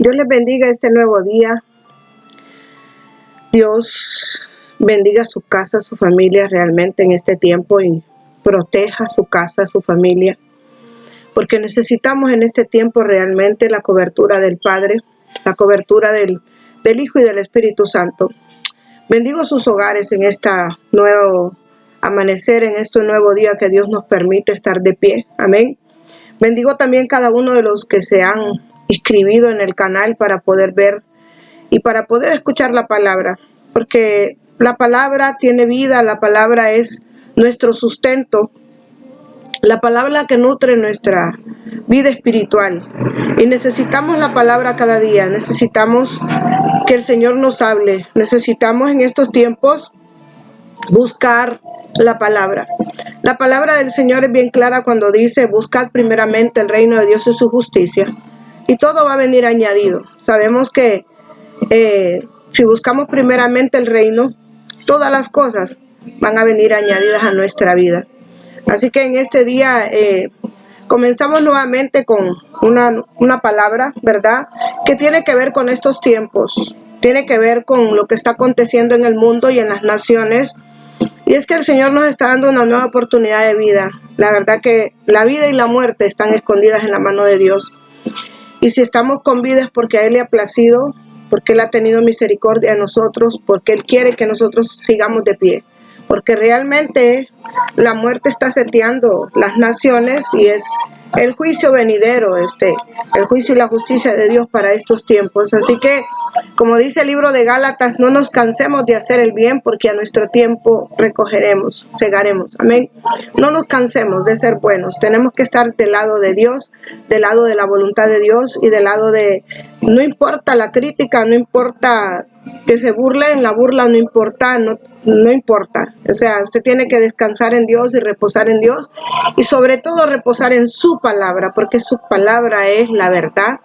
Dios les bendiga este nuevo día. Dios bendiga su casa, su familia realmente en este tiempo y proteja su casa, su familia, porque necesitamos en este tiempo realmente la cobertura del Padre, la cobertura del Hijo y del Espíritu Santo. Bendigo sus hogares en esta nuevo amanecer, en este nuevo día que Dios nos permite estar de pie. Amén. Bendigo también cada uno de los que se han inscribido en el canal para poder ver y para poder escuchar la palabra, porque la palabra tiene vida, la palabra es nuestro sustento, la palabra que nutre nuestra vida espiritual. Y necesitamos la palabra cada día, necesitamos que el Señor nos hable, necesitamos en estos tiempos buscar la palabra. La palabra del Señor es bien clara cuando dice: buscad primeramente el reino de Dios y su justicia, y todo va a venir añadido. Sabemos que si buscamos primeramente el reino, todas las cosas van a venir añadidas a nuestra vida. Así que en este día comenzamos nuevamente con una palabra, ¿verdad?, que tiene que ver con estos tiempos, tiene que ver con lo que está aconteciendo en el mundo y en las naciones. Y es que el Señor nos está dando una nueva oportunidad de vida. La verdad que la vida y la muerte están escondidas en la mano de Dios. Y si estamos con vida es porque a Él le ha placido, porque Él ha tenido misericordia de nosotros, porque Él quiere que nosotros sigamos de pie. Porque realmente la muerte está seteando las naciones y es el juicio venidero, el juicio y la justicia de Dios para estos tiempos. Así que, como dice el libro de Gálatas, no nos cansemos de hacer el bien, porque a nuestro tiempo recogeremos, segaremos. Amén. No nos cansemos de ser buenos. Tenemos que estar del lado de Dios, del lado de la voluntad de Dios y del lado de, no importa la crítica, no importa que se burlen, la burla no importa, no importa. O sea, usted tiene que descansar en Dios y reposar en Dios, y sobre todo reposar en su palabra, porque su palabra es la verdad,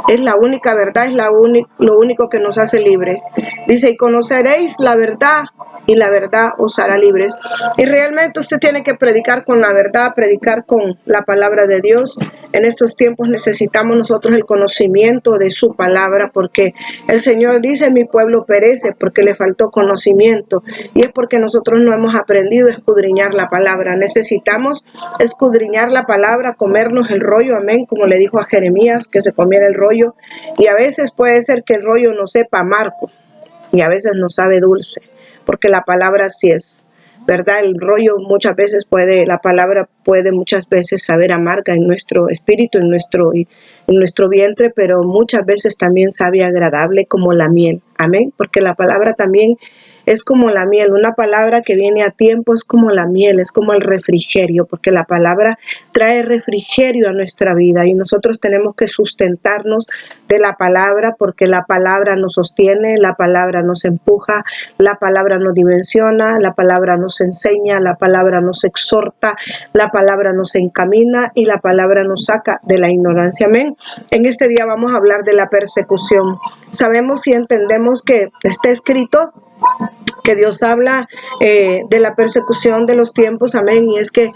es la única verdad, es lo único que nos hace libre. Dice: y conoceréis la verdad, y la verdad os hará libres. Y realmente usted tiene que predicar con la verdad, predicar con la palabra de Dios. En estos tiempos necesitamos nosotros el conocimiento de su palabra, porque el Señor dice: mi pueblo perece porque le faltó conocimiento. Y es porque nosotros no hemos aprendido a escudriñar la palabra. Necesitamos escudriñar la palabra, comernos el rollo, amén, como le dijo a Jeremías que se comiera el rollo. Y a veces puede ser que el rollo no sepa amargo, y a veces no sabe dulce, porque la palabra sí es, ¿verdad? El rollo muchas veces la palabra puede muchas veces saber amarga en nuestro espíritu, en nuestro vientre, pero muchas veces también sabe agradable como la miel, amén, porque la palabra también es como la miel. Una palabra que viene a tiempo es como la miel, es como el refrigerio, porque la palabra trae refrigerio a nuestra vida, y nosotros tenemos que sustentarnos de la palabra, porque la palabra nos sostiene, la palabra nos empuja, la palabra nos dimensiona, la palabra nos enseña, la palabra nos exhorta, la palabra nos encamina y la palabra nos saca de la ignorancia. Amén. En este día vamos a hablar de la persecución. Sabemos y entendemos que está escrito que Dios habla de la persecución de los tiempos, amén, y es que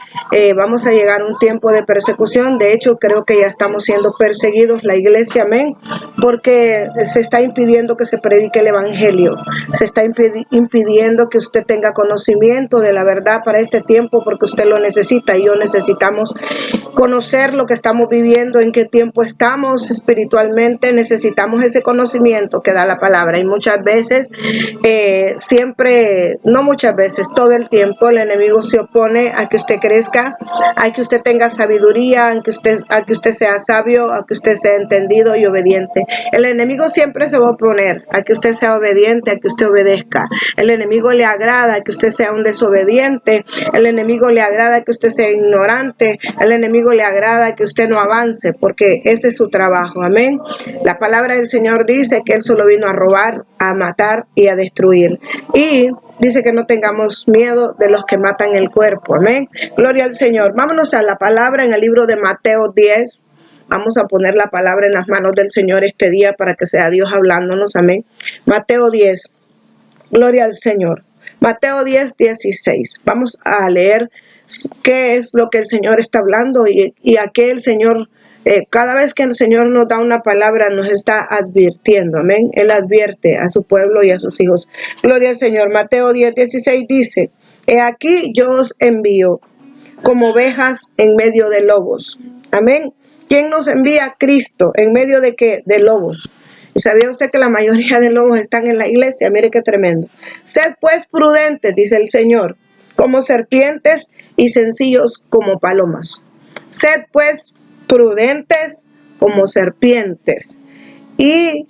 vamos a llegar a un tiempo de persecución. De hecho, creo que ya estamos siendo perseguidos la iglesia, amén, porque se está impidiendo que se predique el evangelio, se está impidiendo que usted tenga conocimiento de la verdad para este tiempo, porque usted lo necesita y yo necesitamos conocer lo que estamos viviendo, en qué tiempo estamos espiritualmente. Necesitamos ese conocimiento que da la palabra, y muchas veces no muchas veces, todo el tiempo el enemigo se opone a que usted crezca, a que usted tenga sabiduría, a que usted sea sabio, a que usted sea entendido y obediente. El enemigo siempre se va a oponer a que usted sea obediente, a que usted obedezca. El enemigo le agrada que usted sea un desobediente, el enemigo le agrada que usted sea ignorante, el enemigo le agrada que usted no avance, porque ese es su trabajo, amén. La palabra del Señor dice que Él solo vino a robar, a matar y a destruir. Y dice que no tengamos miedo de los que matan el cuerpo, amén. Gloria al Señor. Vámonos a la palabra en el libro de Mateo 10. Vamos a poner la palabra en las manos del Señor este día para que sea Dios hablándonos, amén. Mateo 10. Gloria al Señor. Mateo 10, 16. Vamos a leer qué es lo que el Señor está hablando y a qué el Señor Cada vez que el Señor nos da una palabra, nos está advirtiendo, amén. Él advierte a su pueblo y a sus hijos. Gloria al Señor. Mateo 10:16 dice, he aquí yo os envío como ovejas en medio de lobos. Amén. ¿Quién nos envía? Cristo. ¿En medio de qué? De lobos. ¿Y sabía usted que la mayoría de lobos están en la iglesia? Mire qué tremendo. Sed pues prudentes, dice el Señor, como serpientes y sencillos como palomas. Sed pues prudentes como serpientes y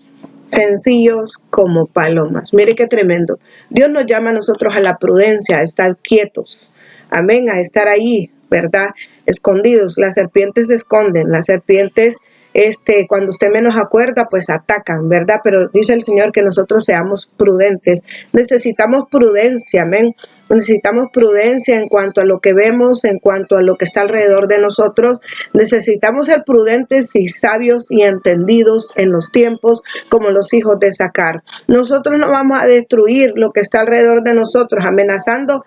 sencillos como palomas. Mire qué tremendo. Dios nos llama a nosotros a la prudencia, a estar quietos. Amén, a estar ahí, ¿verdad? Escondidos. Las serpientes se esconden, las serpientes, cuando usted menos acuerda, pues atacan, ¿verdad? Pero dice el Señor que nosotros seamos prudentes. Necesitamos prudencia, amén. Necesitamos prudencia en cuanto a lo que vemos, en cuanto a lo que está alrededor de nosotros. Necesitamos ser prudentes y sabios y entendidos en los tiempos como los hijos de Sacar. Nosotros no vamos a destruir lo que está alrededor de nosotros amenazando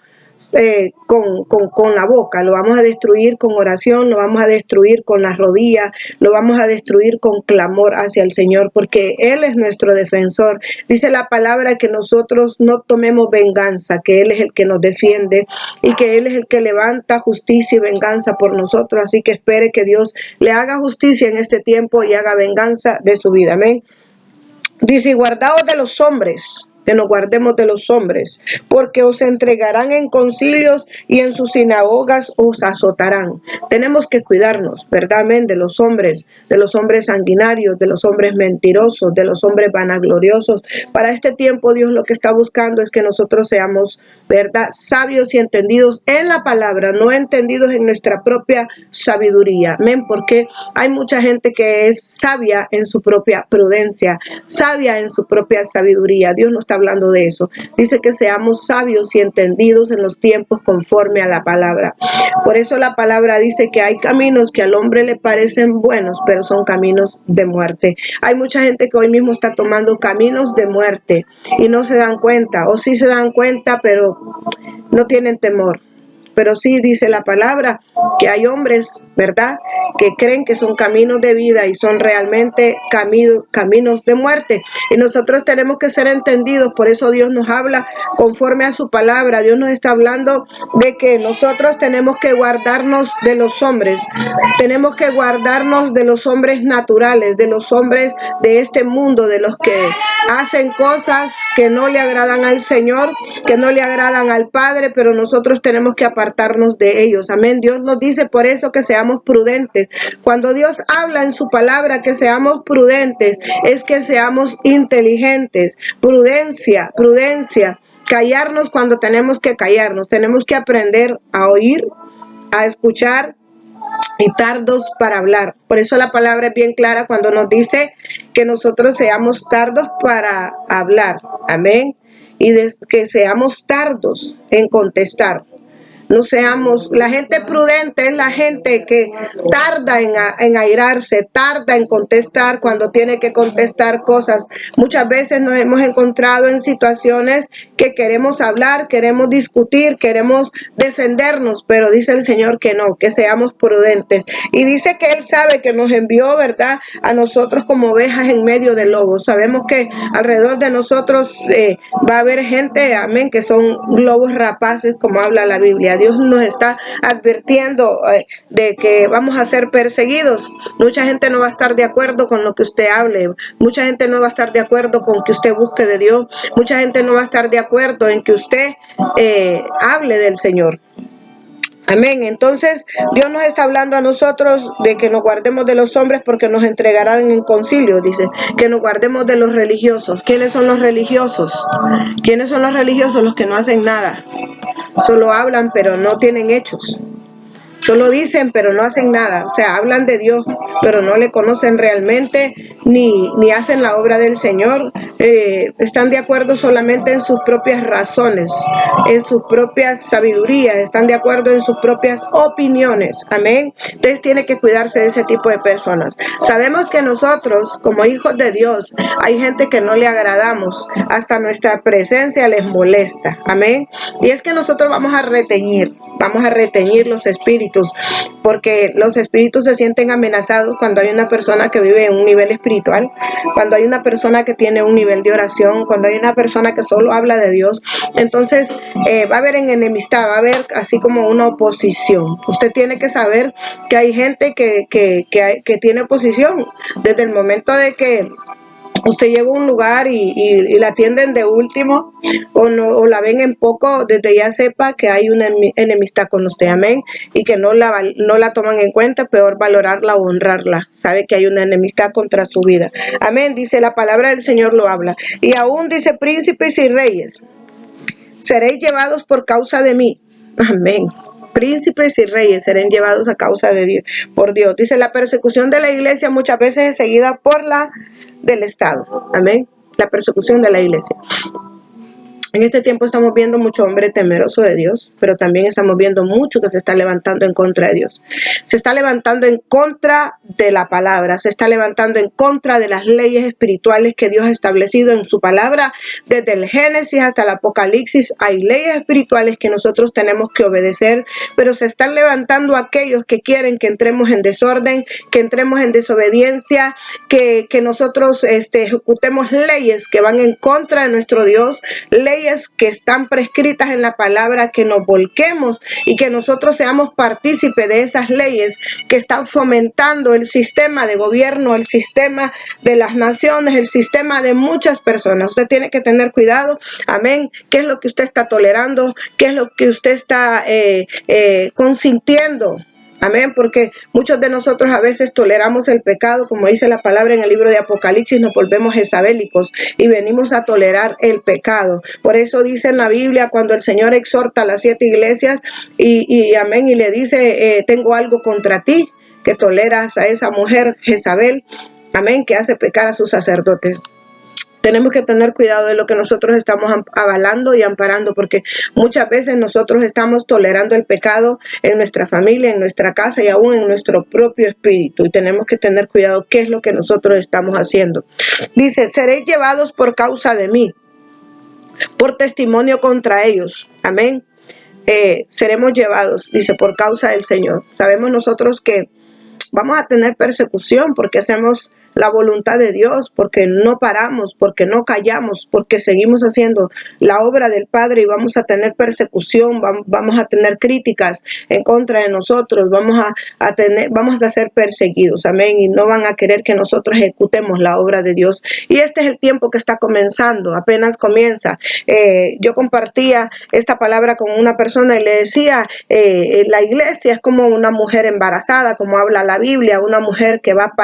con la boca, lo vamos a destruir con oración, lo vamos a destruir con las rodillas, lo vamos a destruir con clamor hacia el Señor, porque Él es nuestro defensor. Dice la palabra que nosotros no tomemos venganza, que Él es el que nos defiende y que Él es el que levanta justicia y venganza por nosotros. Así que espere que Dios le haga justicia en este tiempo y haga venganza de su vida. Amén. Dice, guardaos de los hombres, que nos guardemos de los hombres, porque os entregarán en concilios y en sus sinagogas os azotarán. Tenemos que cuidarnos, ¿verdad? Amén, de los hombres sanguinarios, de los hombres mentirosos, de los hombres vanagloriosos. Para este tiempo Dios lo que está buscando es que nosotros seamos, ¿verdad?, sabios y entendidos en la palabra, no entendidos en nuestra propia sabiduría. Amén, porque hay mucha gente que es sabia en su propia prudencia, sabia en su propia sabiduría. Dios no está hablando de eso. Dice que seamos sabios y entendidos en los tiempos conforme a la palabra. Por eso la palabra dice que hay caminos que al hombre le parecen buenos, pero son caminos de muerte. Hay mucha gente que hoy mismo está tomando caminos de muerte y no se dan cuenta, o sí se dan cuenta, pero no tienen temor. Pero sí dice la palabra que hay hombres, ¿verdad?, que creen que son caminos de vida y son realmente caminos de muerte. Y nosotros tenemos que ser entendidos. Por eso Dios nos habla conforme a su palabra. Dios nos está hablando de que nosotros tenemos que guardarnos de los hombres. Tenemos que guardarnos de los hombres naturales, de los hombres de este mundo, de los que hacen cosas que no le agradan al Señor, que no le agradan al Padre, pero nosotros tenemos que apartarnos de ellos. Amén. Dios nos dice por eso que seamos prudentes. Cuando Dios habla en su palabra que seamos prudentes, es que seamos inteligentes. Prudencia, prudencia. Callarnos cuando tenemos que callarnos. Tenemos que aprender a oír, a escuchar y tardos para hablar. Por eso la palabra es bien clara cuando nos dice que nosotros seamos tardos para hablar. Amén. Y que seamos tardos en contestar. No seamos, la gente prudente es la gente que tarda en airarse, tarda en contestar cuando tiene que contestar cosas. Muchas veces nos hemos encontrado en situaciones que queremos hablar, queremos discutir, queremos defendernos, pero dice el Señor que no, que seamos prudentes. Y dice que Él sabe que nos envió, ¿verdad?, a nosotros como ovejas en medio de lobos. Sabemos que alrededor de nosotros va a haber gente, amén, que son lobos rapaces, como habla la Biblia. Dios nos está advirtiendo de que vamos a ser perseguidos. Mucha gente no va a estar de acuerdo con lo que usted hable. Mucha gente no va a estar de acuerdo con que usted busque de Dios. Mucha gente no va a estar de acuerdo en que usted hable del Señor. Amén. Entonces, Dios nos está hablando a nosotros de que nos guardemos de los hombres porque nos entregarán en concilio, dice, que nos guardemos de los religiosos. ¿Quiénes son los religiosos? ¿Quiénes son los religiosos? Los que no hacen nada. Solo hablan, pero no tienen hechos. Solo dicen, pero no hacen nada. O sea, hablan de Dios, pero no le conocen realmente ni hacen la obra del Señor. Están de acuerdo solamente en sus propias razones, en sus propias sabidurías, están de acuerdo en sus propias opiniones. Amén. Entonces tiene que cuidarse de ese tipo de personas. Sabemos que nosotros, como hijos de Dios, hay gente que no le agradamos, hasta nuestra presencia les molesta. Amén. Y es que nosotros vamos a reteñir los espíritus, porque los espíritus se sienten amenazados cuando hay una persona que vive en un nivel espiritual, cuando hay una persona que tiene un nivel de oración, cuando hay una persona que solo habla de Dios. Entonces va a haber enemistad, va a haber así como una oposición. Usted tiene que saber que hay gente que tiene oposición desde el momento de que usted llega a un lugar y la atienden de último o la ven en poco, desde ya sepa que hay una enemistad con usted, amén, y que no la toman en cuenta, peor valorarla o honrarla. Sabe que hay una enemistad contra su vida, amén. Dice la palabra del Señor, lo habla, y aún dice: príncipes y reyes seréis llevados por causa de mí, amén. Príncipes y reyes serán llevados a causa de Dios, por Dios. Dice: la persecución de la iglesia muchas veces es seguida por la del Estado. Amén. La persecución de la iglesia. En este tiempo estamos viendo mucho hombre temeroso de Dios, pero también estamos viendo mucho que se está levantando en contra de Dios. Se está levantando en contra de la palabra, se está levantando en contra de las leyes espirituales que Dios ha establecido en su palabra. Desde el Génesis hasta el Apocalipsis hay leyes espirituales que nosotros tenemos que obedecer, pero se están levantando aquellos que quieren que entremos en desorden, que entremos en desobediencia, que nosotros ejecutemos leyes que van en contra de nuestro Dios, leyes que están prescritas en la palabra, que nos volquemos y que nosotros seamos partícipes de esas leyes que están fomentando el sistema de gobierno, el sistema de las naciones, el sistema de muchas personas. Usted tiene que tener cuidado, amén, qué es lo que usted está tolerando, qué es lo que usted está consintiendo. Amén, porque muchos de nosotros a veces toleramos el pecado, como dice la palabra en el libro de Apocalipsis, nos volvemos jezabélicos y venimos a tolerar el pecado. Por eso dice en la Biblia, cuando el Señor exhorta a las 7 iglesias y amén, y le dice: tengo algo contra ti, que toleras a esa mujer Jezabel, amén, que hace pecar a sus sacerdotes. Tenemos que tener cuidado de lo que nosotros estamos avalando y amparando, porque muchas veces nosotros estamos tolerando el pecado en nuestra familia, en nuestra casa y aún en nuestro propio espíritu. Y tenemos que tener cuidado qué es lo que nosotros estamos haciendo. Dice: seréis llevados por causa de mí, por testimonio contra ellos. Amén. Seremos llevados, dice, por causa del Señor. Sabemos nosotros que vamos a tener persecución porque hacemos la voluntad de Dios, porque no paramos, porque no callamos, porque seguimos haciendo la obra del Padre, y vamos a tener persecución, vamos a tener críticas en contra de nosotros, vamos a ser perseguidos, amén, y no van a querer que nosotros ejecutemos la obra de Dios. Y este es el tiempo que está comenzando, apenas comienza. Yo compartía esta palabra con una persona y le decía: la iglesia es como una mujer embarazada, como habla la Biblia, una mujer que va a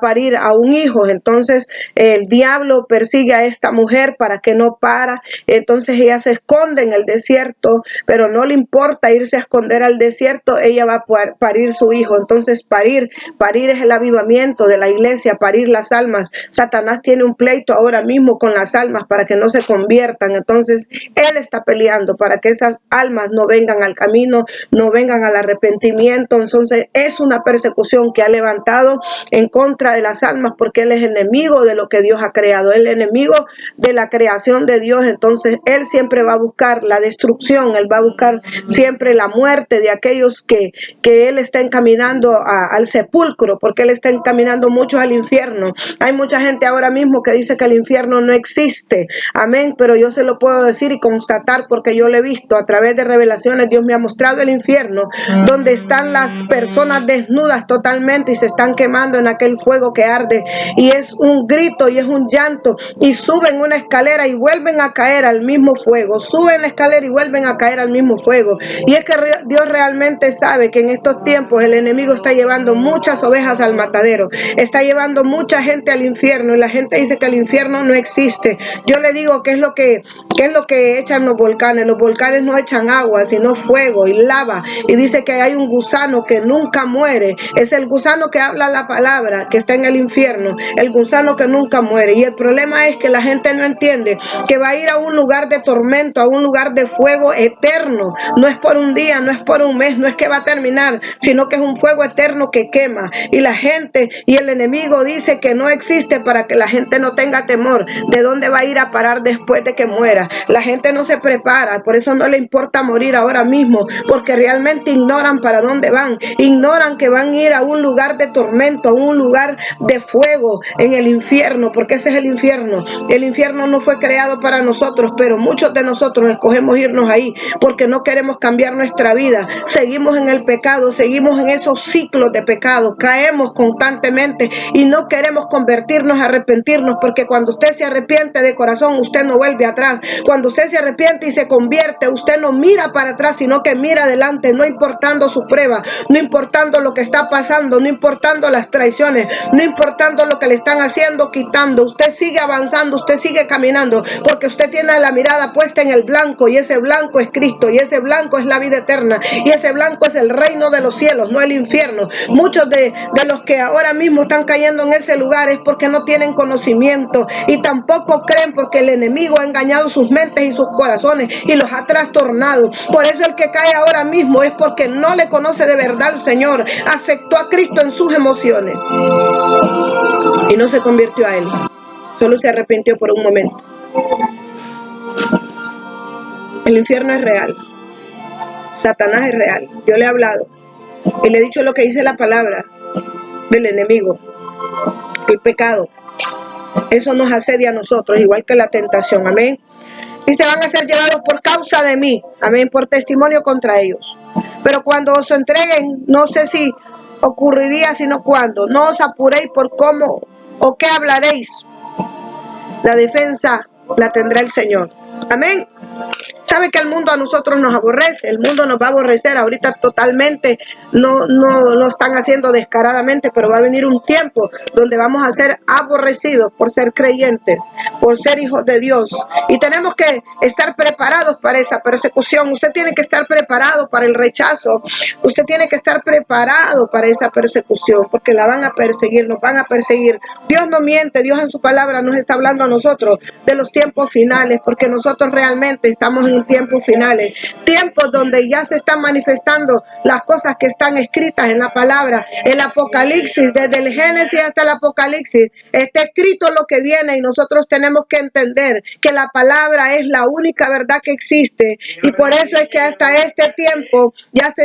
parir a un hijo. Entonces el diablo persigue a esta mujer para que no para. Entonces ella se esconde en el desierto, pero no le importa irse a esconder al desierto, ella va a parir su hijo. Entonces parir es el avivamiento de la iglesia, parir las almas. Satanás tiene un pleito ahora mismo con las almas para que no se conviertan. Entonces él está peleando para que esas almas no vengan al camino, no vengan al arrepentimiento. Entonces es una persecución que ha levantado en contra de las almas, porque él es enemigo de lo que Dios ha creado, él es enemigo de la creación de Dios. Entonces él siempre va a buscar la destrucción, él va a buscar siempre la muerte de aquellos que él está encaminando al sepulcro, porque él está encaminando muchos al infierno. Hay mucha gente ahora mismo que dice que el infierno no existe, amén, pero yo se lo puedo decir y constatar porque yo lo he visto a través de revelaciones. Dios me ha mostrado el infierno, donde están las personas desnudas totalmente y se están quemando en aquel fuego que arde, y es un grito y es un llanto, y suben una escalera y vuelven a caer al mismo fuego, suben la escalera y vuelven a caer al mismo fuego. Y es que Dios realmente sabe que en estos tiempos el enemigo está llevando muchas ovejas al matadero, está llevando mucha gente al infierno, y la gente dice que el infierno no existe. Yo le digo: ¿qué es lo que echan los volcanes? Los volcanes no echan agua, sino fuego y lava, y dice que hay un gusano que nunca muere, muere. Es el gusano que habla la palabra, que está en el infierno, el gusano que nunca muere. Y el problema es que la gente no entiende que va a ir a un lugar de tormento, a un lugar de fuego eterno. No es por un día, no es por un mes, no es que va a terminar, sino que es un fuego eterno que quema. Y la gente y el enemigo dice que no existe para que la gente no tenga temor de dónde va a ir a parar después de que muera. La gente no se prepara, por eso no le importa morir ahora mismo, porque realmente ignoran para dónde van, ignoran que van a ir a un lugar de tormento, a un lugar de fuego en el infierno, porque ese es el infierno. El infierno no fue creado para nosotros, pero muchos de nosotros escogemos irnos ahí porque no queremos cambiar nuestra vida. Seguimos en el pecado, seguimos en esos ciclos de pecado, caemos constantemente y no queremos convertirnos, arrepentirnos, porque cuando usted se arrepiente de corazón, usted no vuelve atrás. Cuando usted se arrepiente y se convierte, usted no mira para atrás, sino que mira adelante, no importando su prueba, no importando lo que está pasando, no importando las traiciones, no importando lo que le están haciendo, quitando. Usted sigue avanzando, usted sigue caminando, porque usted tiene la mirada puesta en el blanco, y ese blanco es Cristo, y ese blanco es la vida eterna, y ese blanco es el reino de los cielos, no el infierno. Muchos de los que ahora mismo están cayendo en ese lugar es porque no tienen conocimiento y tampoco creen, porque el enemigo ha engañado sus mentes y sus corazones y los ha trastornado. Por eso el que cae ahora mismo es porque no le conoce de verdad al Señor, aceptó a Cristo en sus emociones y no se convirtió a Él, solo se arrepintió por un momento. El infierno es real, Satanás es real. Yo le he hablado y le he dicho lo que dice la palabra del enemigo, el pecado. Eso nos asedia a nosotros, igual que la tentación, amén. Y se van a ser llevados por causa de mí, amén, por testimonio contra ellos. Pero cuando os entreguen, no sé si ocurriría, sino cuándo. No os apuréis por cómo o qué hablaréis. La defensa la tendrá el Señor, amén. Sabe que el mundo a nosotros nos aborrece, el mundo nos va a aborrecer ahorita totalmente, no lo están haciendo descaradamente, pero va a venir un tiempo donde vamos a ser aborrecidos por ser creyentes, por ser hijos de Dios, y tenemos que estar preparados para esa persecución. Usted tiene que estar preparado para el rechazo, usted tiene que estar preparado para esa persecución, porque la van a perseguir, nos van a perseguir. Dios no miente, Dios en su palabra nos está hablando a nosotros de los tiempos finales, porque nosotros realmente estamos en tiempos finales, tiempos donde ya se están manifestando las cosas que están escritas en la palabra. El Apocalipsis, desde el Génesis hasta el Apocalipsis, está escrito lo que viene, y nosotros tenemos que entender que la palabra es la única verdad que existe, y por eso es que hasta este tiempo ya se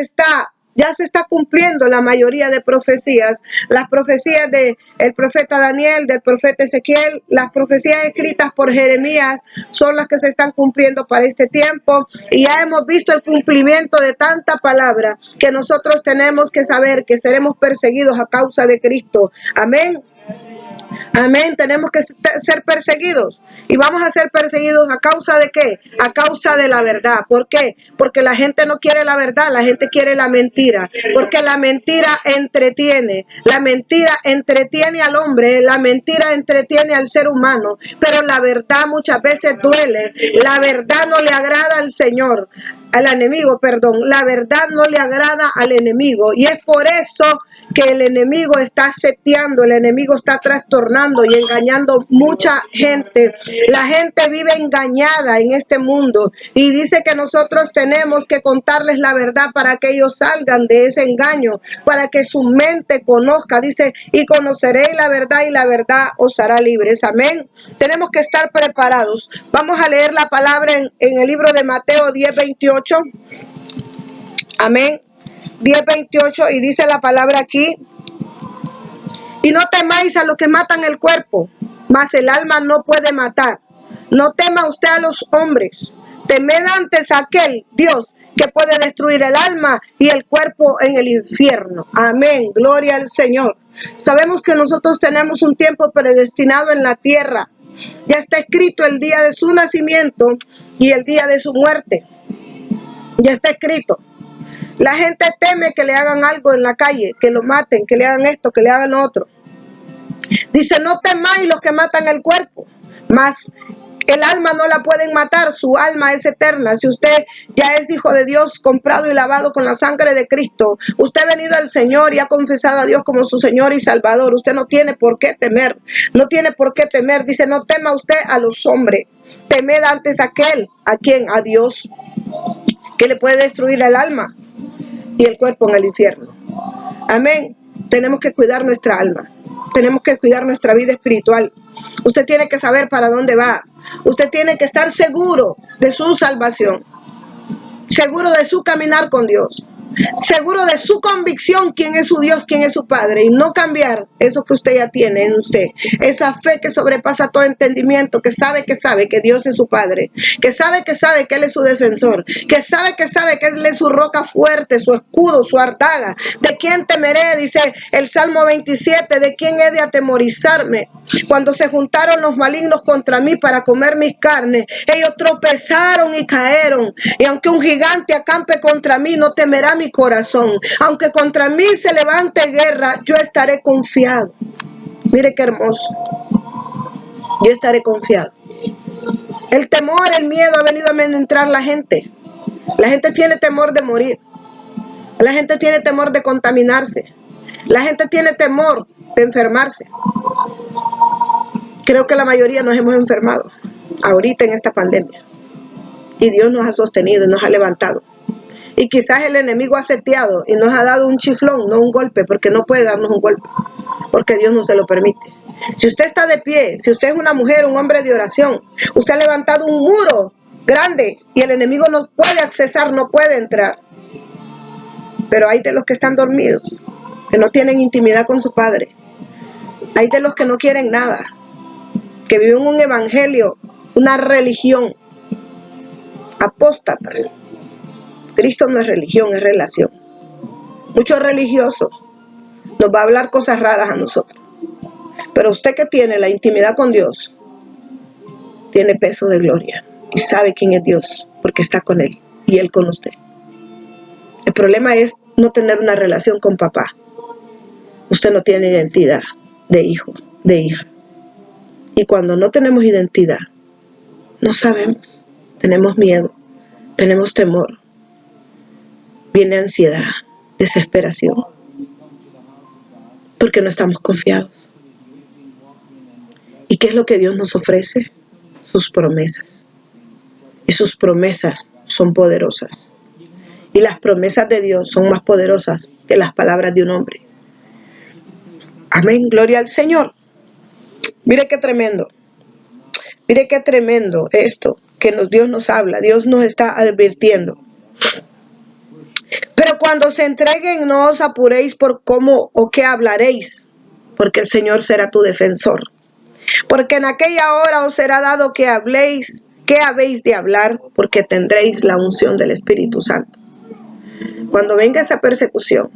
está cumpliendo la mayoría de profecías. Las profecías del profeta Daniel, del profeta Ezequiel, las profecías escritas por Jeremías son las que se están cumpliendo para este tiempo. Y ya hemos visto el cumplimiento de tanta palabra que nosotros tenemos que saber que seremos perseguidos a causa de Cristo. Amén. Amén, tenemos que ser perseguidos. ¿Y vamos a ser perseguidos a causa de qué? A causa de la verdad. ¿Por qué? Porque la gente no quiere la verdad, la gente quiere la mentira. Porque la mentira entretiene. La mentira entretiene al hombre, la mentira entretiene al ser humano. Pero la verdad muchas veces duele. La verdad no le agrada al Señor, al enemigo, perdón. La verdad no le agrada al enemigo. Y es por eso que el enemigo está seteando, el enemigo está trastornando y engañando mucha gente. La gente vive engañada en este mundo y dice que nosotros tenemos que contarles la verdad para que ellos salgan de ese engaño, para que su mente conozca. Dice, y conoceréis la verdad y la verdad os hará libres. Amén. Tenemos que estar preparados. Vamos a leer la palabra en el libro de Mateo 10:28. Amén. 10:28, y dice la palabra aquí: y no temáis a los que matan el cuerpo, mas el alma no puede matar. No tema usted a los hombres, temed antes a aquel Dios que puede destruir el alma y el cuerpo en el infierno. Amén, gloria al Señor. Sabemos que nosotros tenemos un tiempo predestinado en la tierra. Ya está escrito el día de su nacimiento y el día de su muerte. Ya está escrito. La gente teme que le hagan algo en la calle, que lo maten, que le hagan esto, que le hagan lo otro. Dice, no temáis los que matan el cuerpo, mas El alma no la pueden matar, su alma es eterna. Si usted ya es hijo de Dios, comprado y lavado con la sangre de Cristo, usted ha venido al Señor y ha confesado a Dios como su Señor y Salvador. Usted no tiene por qué temer, no tiene por qué temer. Dice, no tema usted a los hombres, temed antes a aquel, ¿a quién? A Dios, que le puede destruir el alma y el cuerpo en el infierno. Amén. Tenemos que cuidar nuestra alma. Tenemos que cuidar nuestra vida espiritual. Usted tiene que saber para dónde va. Usted tiene que estar seguro de su salvación. Seguro de su caminar con Dios. Seguro de su convicción, quién es su Dios, quién es su Padre, y no cambiar eso que usted ya tiene en usted, esa fe que sobrepasa todo entendimiento, que sabe que Dios es su Padre, que sabe que Él es su defensor, que sabe que Él es su roca fuerte, su escudo, su ardaga. ¿De quién temeré? Dice el Salmo 27, ¿de quién he de atemorizarme? Cuando se juntaron los malignos contra mí para comer mis carnes, ellos tropezaron y cayeron, y aunque un gigante acampe contra mí, no temerá mi corazón. Aunque contra mí se levante guerra, yo estaré confiado. Mire qué hermoso. Yo estaré confiado. El temor, el miedo ha venido a amedrentar la gente. La gente tiene temor de morir. La gente tiene temor de contaminarse. La gente tiene temor de enfermarse. Creo que la mayoría nos hemos enfermado ahorita en esta pandemia. Y Dios nos ha sostenido y nos ha levantado. Y quizás el enemigo ha seteado y nos ha dado un chiflón, no un golpe, porque no puede darnos un golpe, porque Dios no se lo permite. Si usted está de pie, si usted es una mujer, un hombre de oración, usted ha levantado un muro grande y el enemigo no puede accesar, no puede entrar. Pero hay de los que están dormidos, que no tienen intimidad con su Padre. Hay de los que no quieren nada, que viven un evangelio, una religión, apóstatas. Cristo no es religión, es relación. Mucho religioso nos va a hablar cosas raras a nosotros. Pero usted que tiene la intimidad con Dios, tiene peso de gloria y sabe quién es Dios, porque está con Él y Él con usted. El problema es no tener una relación con papá. Usted no tiene identidad de hijo, de hija. Y cuando no tenemos identidad, no sabemos, tenemos miedo, tenemos temor. Viene ansiedad, desesperación, porque no estamos confiados. ¿Y qué es lo que Dios nos ofrece? Sus promesas. Y sus promesas son poderosas. Y las promesas de Dios son más poderosas que las palabras de un hombre. Amén, gloria al Señor. Mire qué tremendo. Mire qué tremendo esto que Dios nos habla. Dios nos está advirtiendo. Pero cuando se entreguen, no os apuréis por cómo o qué hablaréis, porque el Señor será tu defensor. Porque en aquella hora os será dado que habléis, qué habéis de hablar, porque tendréis la unción del Espíritu Santo. Cuando venga esa persecución,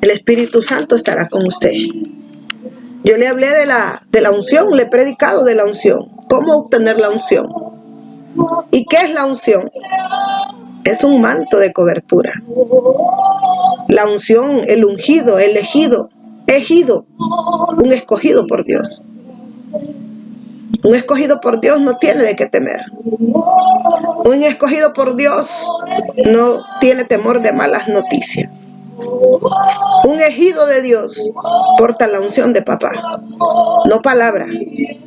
el Espíritu Santo estará con usted. Yo le hablé de la unción, le he predicado de la unción. ¿Cómo obtener la unción? ¿Y qué es la unción? Es un manto de cobertura. La unción, el ungido, elegido, ejido, un escogido por Dios. Un escogido por Dios no tiene de qué temer. Un escogido por Dios no tiene temor de malas noticias. Un ejido de Dios porta la unción de papá. No palabra,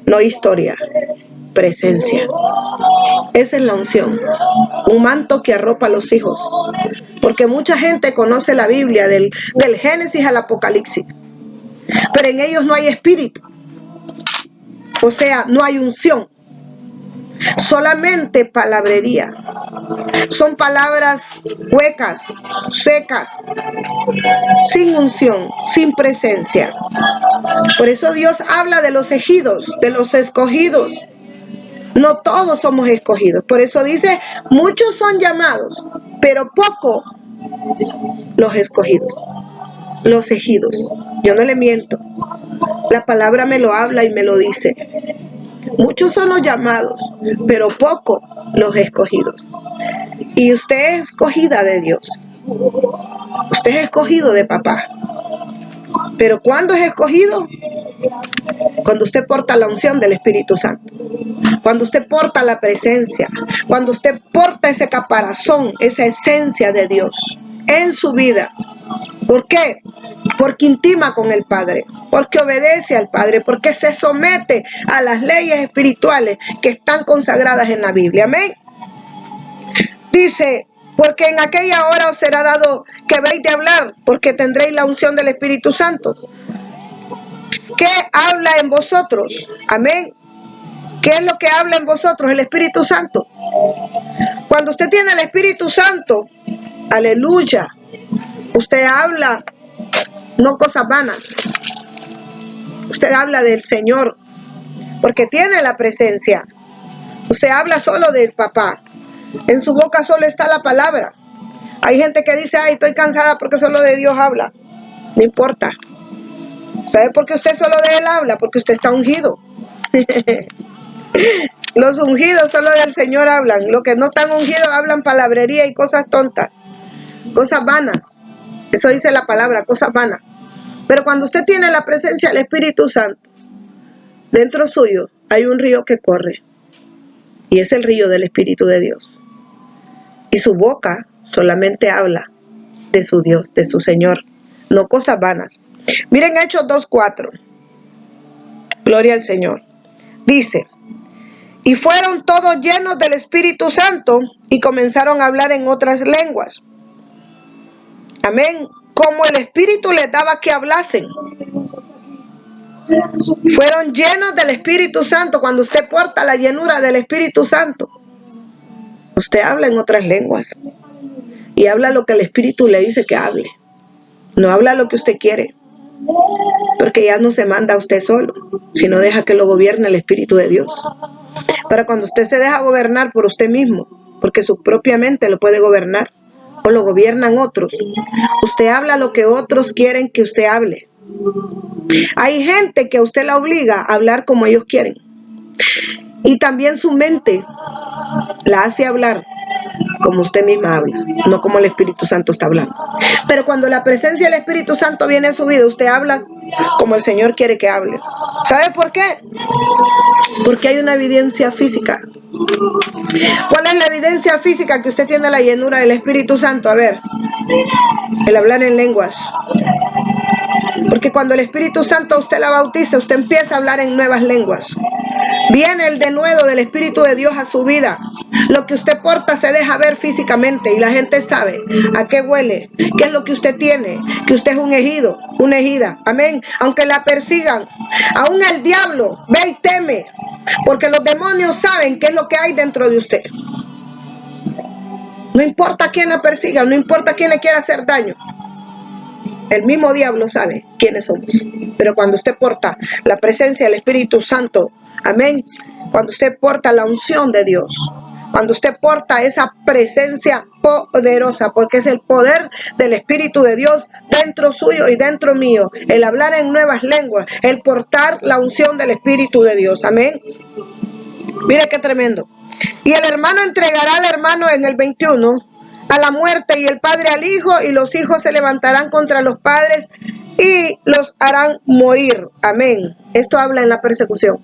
no historia, presencia. Esa es la unción. Un manto que arropa a los hijos. Porque mucha gente conoce la Biblia del Génesis al Apocalipsis. Pero en ellos no hay espíritu. O sea, no hay unción. Solamente palabrería. Son palabras huecas, secas, sin unción, sin presencia. Por eso Dios habla de los ejidos, de los escogidos. No todos somos escogidos. Por eso dice, muchos son llamados, pero poco los escogidos, los ejidos. Yo no le miento. La palabra me lo habla y me lo dice. Muchos son los llamados, pero poco los escogidos. Y usted es escogida de Dios. Usted es escogido de papá. Pero ¿cuándo es escogido? Cuando usted porta la unción del Espíritu Santo. Cuando usted porta la presencia. Cuando usted porta ese caparazón, esa esencia de Dios en su vida. ¿Por qué? Porque intima con el Padre, porque obedece al Padre, porque se somete a las leyes espirituales que están consagradas en la Biblia. Amén. Dice, porque en aquella hora os será dado que habéis de hablar, porque tendréis la unción del Espíritu Santo. ¿Qué habla en vosotros? Amén. ¿Qué es lo que habla en vosotros? El Espíritu Santo. Cuando usted tiene el Espíritu Santo, aleluya, usted habla no cosas vanas. Usted habla del Señor, porque tiene la presencia. Usted habla solo del papá. En su boca solo está la palabra. Hay gente que dice, ay, estoy cansada porque solo de Dios habla. No importa. ¿Sabe por qué usted solo de Él habla? Porque usted está ungido. Los ungidos solo del Señor hablan. Los que no están ungidos hablan palabrería y cosas tontas. Cosas vanas. Eso dice la palabra, cosas vanas. Pero cuando usted tiene la presencia del Espíritu Santo, dentro suyo hay un río que corre. Y es el río del Espíritu de Dios. Y su boca solamente habla de su Dios, de su Señor. No cosas vanas. Miren Hechos 2:4. Gloria al Señor. Dice, y fueron todos llenos del Espíritu Santo y comenzaron a hablar en otras lenguas. Amén. Como el Espíritu les daba que hablasen. Fueron llenos del Espíritu Santo. Cuando usted porta la llenura del Espíritu Santo, usted habla en otras lenguas. Y habla lo que el Espíritu le dice que hable. No habla lo que usted quiere. Porque ya no se manda a usted solo, sino deja que lo gobierne el Espíritu de Dios. Para cuando usted se deja gobernar por usted mismo, porque su propia mente lo puede gobernar, o lo gobiernan otros, usted habla lo que otros quieren que usted hable. Hay gente que a usted la obliga a hablar como ellos quieren. Y también su mente la hace hablar como usted misma habla, no como el Espíritu Santo está hablando. Pero cuando la presencia del Espíritu Santo viene a su vida, usted habla como el Señor quiere que hable. ¿Sabe por qué? Porque hay una evidencia física. ¿Cuál es la evidencia física que usted tiene la llenura del Espíritu Santo? A ver, el hablar en lenguas. Porque cuando el Espíritu Santo usted la bautiza, usted empieza a hablar en nuevas lenguas. Viene el denuedo del Espíritu de Dios a su vida. Lo que usted porta se deja ver físicamente y la gente sabe a qué huele, qué es lo que usted tiene, que usted es un ejido, una ejida. Amén. Aunque la persigan, aún el diablo ve y teme, porque los demonios saben qué es lo que hay dentro de usted. No importa quién la persiga, no importa quién le quiera hacer daño. El mismo diablo sabe quiénes somos. Pero cuando usted porta la presencia del Espíritu Santo, amén, cuando usted porta la unción de Dios, cuando usted porta esa presencia poderosa, porque es el poder del Espíritu de Dios dentro suyo y dentro mío, el hablar en nuevas lenguas, el portar la unción del Espíritu de Dios, amén. Mire qué tremendo. Y el hermano entregará al hermano en el 21 a la muerte, y el padre al hijo, y los hijos se levantarán contra los padres y los harán morir. Amén. Esto habla en la persecución.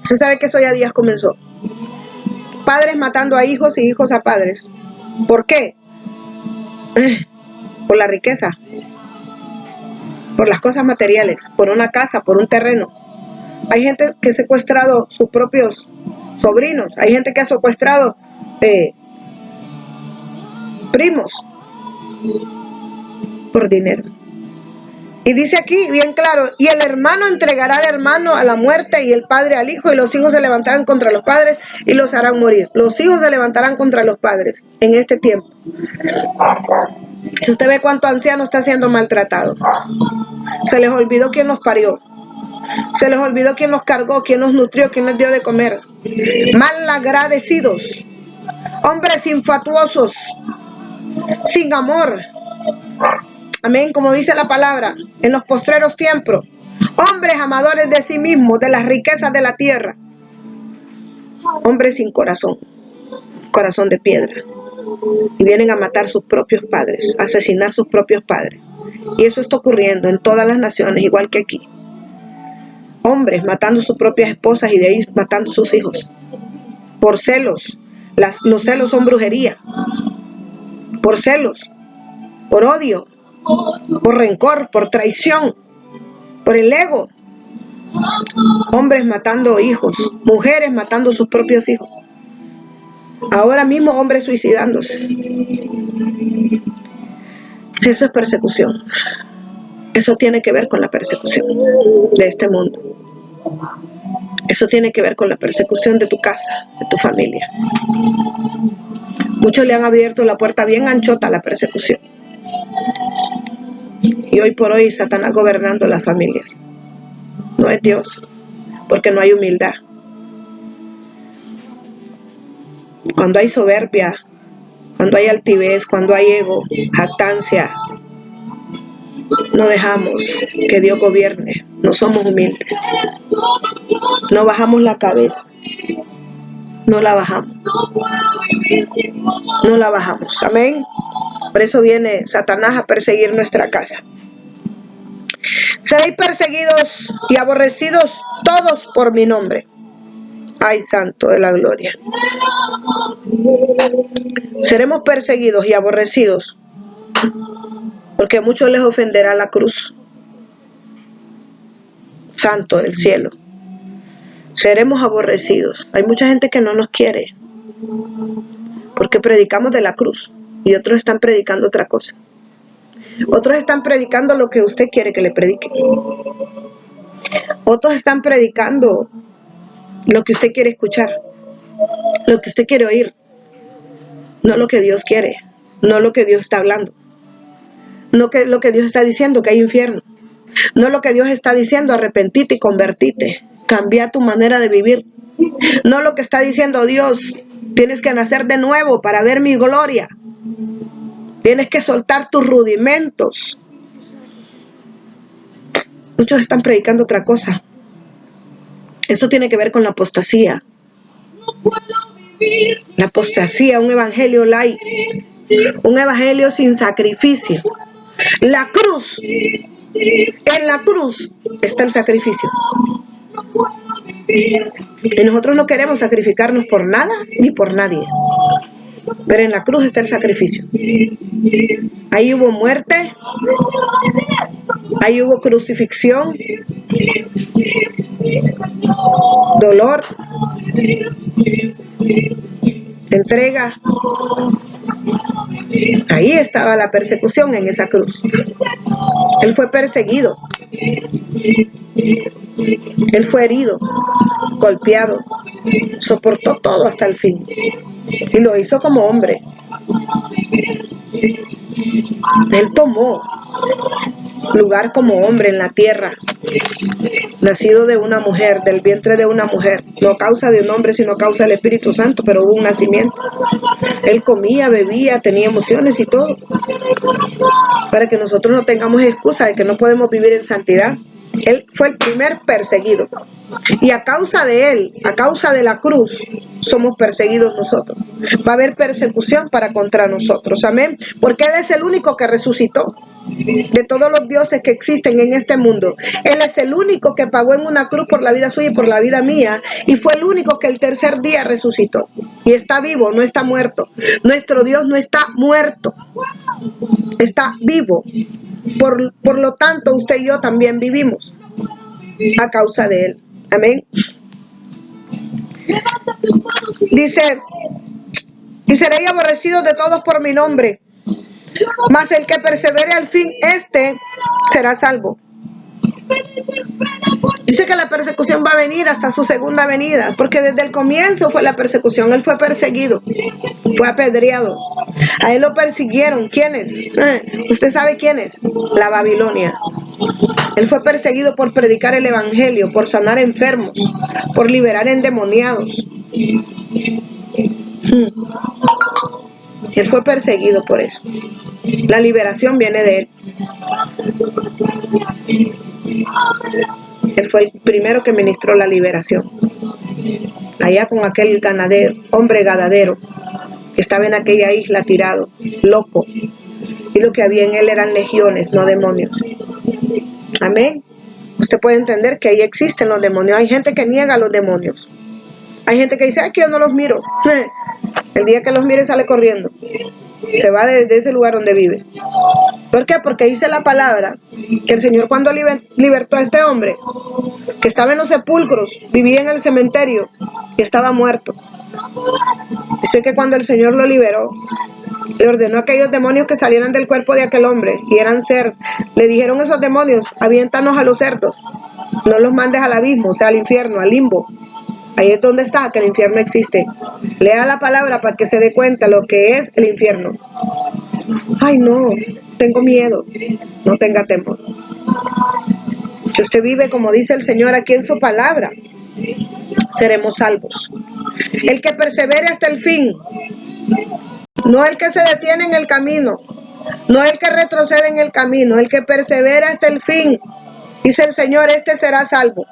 Usted sabe que eso ya días comenzó. Padres matando a hijos y hijos a padres. ¿Por qué? Por la riqueza, por las cosas materiales, por una casa, por un terreno. Hay gente que ha secuestrado sus propios sobrinos. Hay gente que ha secuestrado primos por dinero. Y dice aquí bien claro, y el hermano entregará al hermano a la muerte, y el padre al hijo, y los hijos se levantarán contra los padres y los harán morir. Los hijos se levantarán contra los padres en este tiempo. Si usted ve cuánto anciano está siendo maltratado, se les olvidó quién los parió, se les olvidó quién los cargó, quién los nutrió, quién les dio de comer. Malagradecidos, hombres infatuosos, sin amor. Amén, como dice la palabra, en los postreros tiempos, hombres amadores de sí mismos, de las riquezas de la tierra, hombres sin corazón, corazón de piedra. y vienen a matar sus propios padres, a asesinar sus propios padres. Y eso está ocurriendo en todas las naciones, igual que aquí. Hombres matando sus propias esposas y de ahí matando sus hijos. Por celos. Los celos son brujería. Por celos, por odio, por rencor, por traición, por el ego. Hombres matando hijos, mujeres matando sus propios hijos. Ahora mismo hombres suicidándose. Eso es persecución. Eso tiene que ver con la persecución de este mundo. Eso tiene que ver con la persecución de tu casa, de tu familia. Muchos le han abierto la puerta bien anchota a la persecución. Y hoy por hoy Satanás gobernando las familias. No es Dios, porque no hay humildad. Cuando hay soberbia, cuando hay altivez, cuando hay ego, jactancia, no dejamos que Dios gobierne. No somos humildes. No bajamos la cabeza. No la bajamos. No la bajamos. Amén. Por eso viene Satanás a perseguir nuestra casa. Seréis perseguidos y aborrecidos todos por mi nombre. Ay, Santo de la gloria. Seremos perseguidos y aborrecidos porque a muchos les ofenderá la cruz. Santo del cielo. Seremos aborrecidos. Hay mucha gente que no nos quiere porque predicamos de la cruz y otros están predicando otra cosa. Otros están predicando lo que usted quiere que le predique. Otros están predicando lo que usted quiere escuchar, lo que usted quiere oír, no lo que Dios quiere, no lo que Dios está hablando, no que lo que Dios está diciendo que hay infierno, no lo que Dios está diciendo arrepentite y convertite, cambia tu manera de vivir, no lo que está diciendo Dios, tienes que nacer de nuevo para ver mi gloria, tienes que soltar tus rudimentos. Muchos están predicando otra cosa. Esto tiene que ver con la apostasía. La apostasía, un evangelio light, un evangelio sin sacrificio. La cruz, en la cruz está el sacrificio. Y nosotros no queremos sacrificarnos por nada ni por nadie. Pero en la cruz está el sacrificio. Ahí hubo muerte, ahí hubo crucifixión, dolor, entrega. Ahí estaba la persecución en esa cruz. Él fue perseguido. Él fue herido, golpeado, soportó todo hasta el fin. Y lo hizo como hombre. Él tomó lugar como hombre en la tierra, nacido de una mujer, del vientre de una mujer, no a causa de un hombre, sino a causa del Espíritu Santo, pero hubo un nacimiento. Él comía, bebía, tenía emociones y todo, para que nosotros no tengamos excusa de que no podemos vivir en santidad. Él fue el primer perseguido. Y a causa de él, a causa de la cruz, somos perseguidos nosotros. Va a haber persecución para contra nosotros. Amén. Porque Él es el único que resucitó. De todos los dioses que existen en este mundo, Él es el único que pagó en una cruz por la vida suya y por la vida mía. Y fue el único que el tercer día resucitó. Y está vivo, no está muerto. Nuestro Dios no está muerto. Está vivo. Por lo tanto, usted y yo también vivimos a causa de Él. Amén. Dice, y seréis aborrecidos de todos por mi nombre, mas el que persevere al fin, este será salvo. Dice que la persecución va a venir hasta su segunda venida, porque desde el comienzo fue la persecución. Él fue perseguido, fue apedreado. A él lo persiguieron. ¿Quiénes? ¿Usted sabe quiénes? La Babilonia. Él fue perseguido por predicar el evangelio, por sanar enfermos, por liberar endemoniados. Él fue perseguido por eso. La liberación viene de él. Él fue el primero que ministró la liberación. Allá con aquel ganadero, hombre ganadero, Estaba en aquella isla tirado, loco. Y lo que había en él eran legiones, no demonios. Amén. Usted puede entender que ahí existen los demonios. Hay gente que niega a los demonios. Hay gente que dice, ay, que yo no los miro. El día que los mire sale corriendo. Se va de ese lugar donde vive. ¿Por qué? Porque dice la palabra que el Señor cuando libertó a este hombre, que estaba en los sepulcros, vivía en el cementerio y estaba muerto. Dice que cuando el Señor lo liberó, le ordenó a aquellos demonios que salieran del cuerpo de aquel hombre y eran cerdos. Le dijeron esos demonios, aviéntanos a los cerdos, no los mandes al abismo, o sea, al infierno, al limbo. Ahí es donde está, que el infierno existe. Lea la palabra para que se dé cuenta lo que es el infierno. Ay, no, tengo miedo. No tenga temor. Si usted vive como dice el Señor aquí en su palabra, seremos salvos. El que persevere hasta el fin, no el que se detiene en el camino, no el que retrocede en el camino, el que persevera hasta el fin, dice el Señor, este será salvo.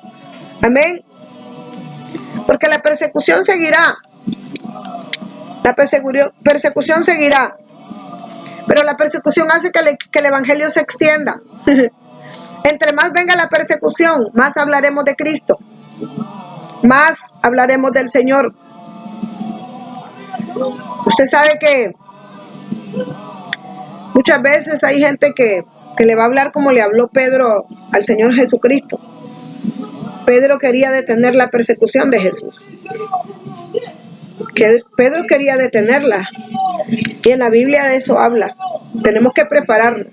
Amén. Porque la persecución seguirá. La persecución seguirá. Pero la persecución hace que el evangelio se extienda. Entre más venga la persecución, más hablaremos de Cristo. Más hablaremos del Señor. Usted sabe que muchas veces hay gente que le va a hablar como le habló Pedro al Señor Jesucristo. Pedro quería detener la persecución de Jesús. Que Pedro quería detenerla. Y en la Biblia de eso habla. Tenemos que prepararnos.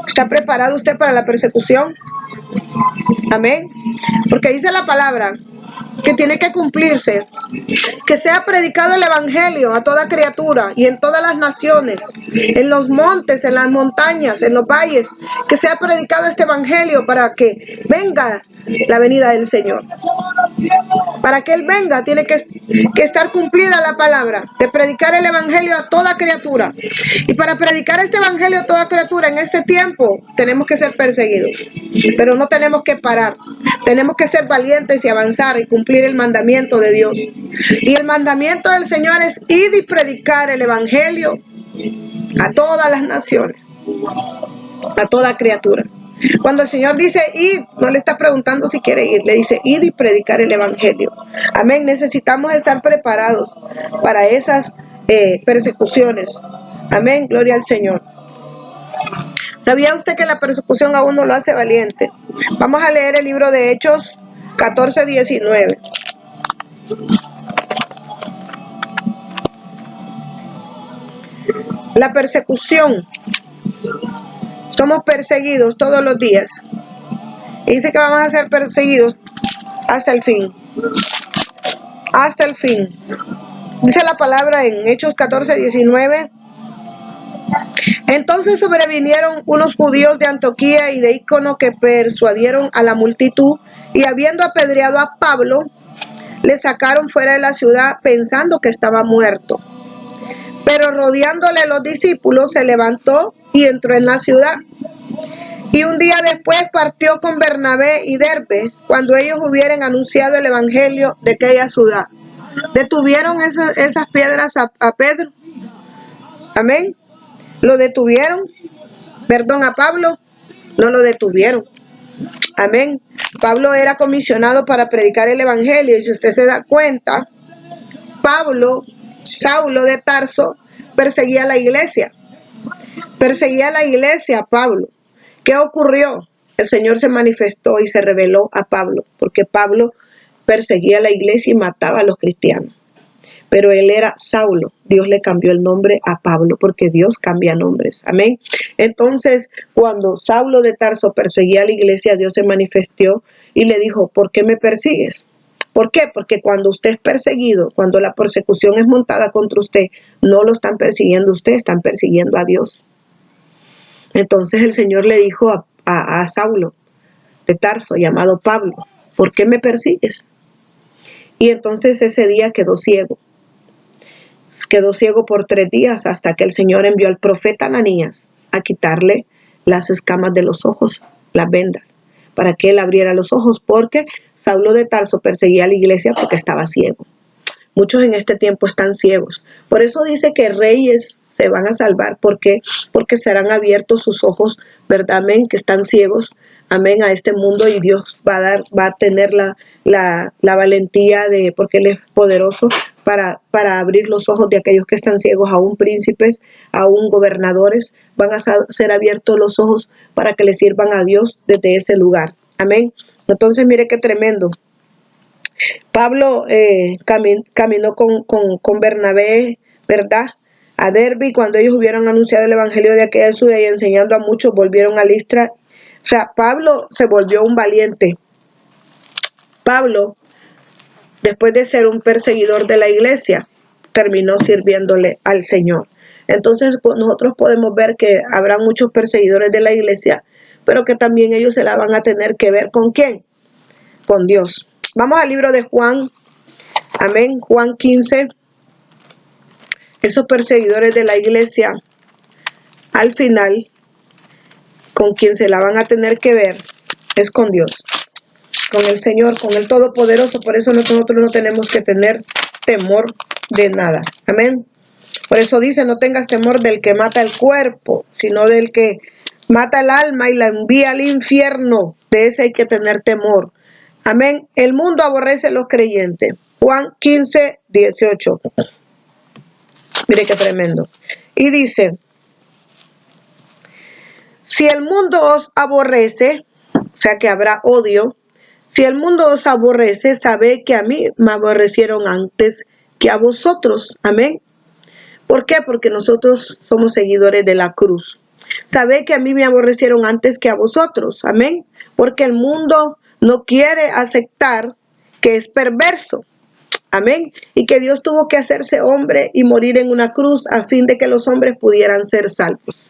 ¿Está preparado usted para la persecución? Amén. Porque dice la palabra que tiene que cumplirse, que sea predicado el evangelio a toda criatura y en todas las naciones, en los montes, en las montañas, en los valles, que sea predicado este evangelio para que venga la venida del Señor. Para que Él venga tiene que estar cumplida la palabra de predicar el evangelio a toda criatura. Y para predicar este evangelio a toda criatura en este tiempo tenemos que ser perseguidos, pero no tenemos que parar. Tenemos que ser valientes y avanzar y cumplir el mandamiento de Dios. Y el mandamiento del Señor es ir y predicar el evangelio a todas las naciones, a toda criatura. Cuando el Señor dice id, no le está preguntando si quiere ir, le dice id y predicar el evangelio. Amén. Necesitamos estar preparados para esas persecuciones. Amén. Gloria al Señor. ¿Sabía usted que la persecución a uno lo hace valiente? Vamos a leer el libro de Hechos 14:19. La persecución. Somos perseguidos todos los días. Y dice que vamos a ser perseguidos hasta el fin. Hasta el fin. Dice la palabra en Hechos 14:19. Entonces sobrevinieron unos judíos de Antioquía y de Iconio que persuadieron a la multitud y habiendo apedreado a Pablo, le sacaron fuera de la ciudad pensando que estaba muerto. Pero rodeándole los discípulos se levantó y entró en la ciudad. Y un día después partió con Bernabé y Derbe, cuando ellos hubieran anunciado el evangelio de aquella ciudad. ¿Detuvieron esas piedras a Pedro? Amén. ¿Lo detuvieron? Perdón, a Pablo no lo detuvieron. Amén. Pablo era comisionado para predicar el evangelio y si usted se da cuenta, Saulo de Tarso, perseguía a la iglesia. Perseguía a la iglesia, Pablo. ¿Qué ocurrió? El Señor se manifestó y se reveló a Pablo, porque Pablo perseguía a la iglesia y mataba a los cristianos. Pero él era Saulo. Dios le cambió el nombre a Pablo, porque Dios cambia nombres. Amén. Entonces, cuando Saulo de Tarso perseguía a la iglesia, Dios se manifestó y le dijo, ¿por qué me persigues? ¿Por qué? Porque cuando usted es perseguido, cuando la persecución es montada contra usted, no lo están persiguiendo usted, están persiguiendo a Dios. Entonces el Señor le dijo a Saulo de Tarso, llamado Pablo, ¿por qué me persigues? Y entonces ese día quedó ciego. Quedó ciego por 3 días hasta que el Señor envió al profeta Ananías a quitarle las escamas de los ojos, las vendas, para que él abriera los ojos, porque Saulo de Tarso perseguía a la iglesia porque estaba ciego. Muchos en este tiempo están ciegos. Por eso dice que reyes se van a salvar. ¿Por qué? Porque serán abiertos sus ojos, ¿verdad? Amén, que están ciegos, amén, a este mundo, y Dios va a tener la valentía porque Él es poderoso para abrir los ojos de aquellos que están ciegos, aún príncipes, aún gobernadores, van a ser abiertos los ojos para que le sirvan a Dios desde ese lugar. Amén. Entonces, mire qué tremendo. Pablo caminó con Bernabé, ¿verdad?, a Derbe, y cuando ellos hubieron anunciado el evangelio de aquella ciudad y enseñando a muchos, volvieron a Listra. O sea, Pablo se volvió un valiente. Pablo, después de ser un perseguidor de la iglesia, terminó sirviéndole al Señor. Entonces, nosotros podemos ver que habrá muchos perseguidores de la iglesia, pero que también ellos se la van a tener que ver ¿con quién? Con Dios. Vamos al libro de Juan, amén, Juan 15. Esos perseguidores de la iglesia, al final, con quien se la van a tener que ver es con Dios, con el Señor, con el Todopoderoso. Por eso nosotros no tenemos que tener temor de nada. Amén. Por eso dice, no tengas temor del que mata el cuerpo, sino del que mata el alma y la envía al infierno. De ese hay que tener temor. Amén. El mundo aborrece a los creyentes. Juan 15, 18. Mire qué tremendo. Y dice, si el mundo os aborrece, o sea que habrá odio, si el mundo os aborrece, sabed que a mí me aborrecieron antes que a vosotros. Amén. ¿Por qué? Porque nosotros somos seguidores de la cruz. Sabed que a mí me aborrecieron antes que a vosotros. Amén. Porque el mundo no quiere aceptar que es perverso. Amén. Y que Dios tuvo que hacerse hombre y morir en una cruz a fin de que los hombres pudieran ser salvos.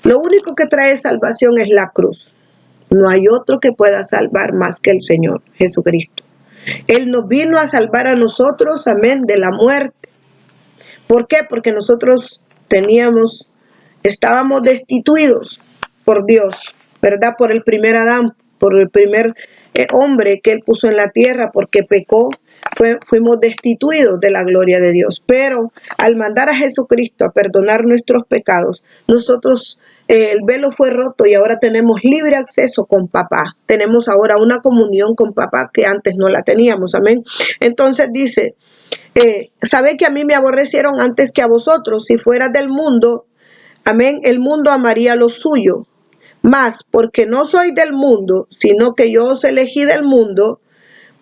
Lo único que trae salvación es la cruz. No hay otro que pueda salvar más que el Señor Jesucristo. Él nos vino a salvar a nosotros, amén, de la muerte. ¿Por qué? Porque nosotros estábamos destituidos por Dios, ¿verdad? Por el primer Adán, por el primer hombre que Él puso en la tierra, porque pecó, fuimos destituidos de la gloria de Dios. Pero al mandar a Jesucristo a perdonar nuestros pecados, nosotros, el velo fue roto y ahora tenemos libre acceso con papá. Tenemos ahora una comunión con papá que antes no la teníamos, amén. Entonces dice, sabed que a mí me aborrecieron antes que a vosotros. Si fueras del mundo, amén, el mundo amaría lo suyo. Mas porque no soy del mundo, sino que yo os elegí del mundo,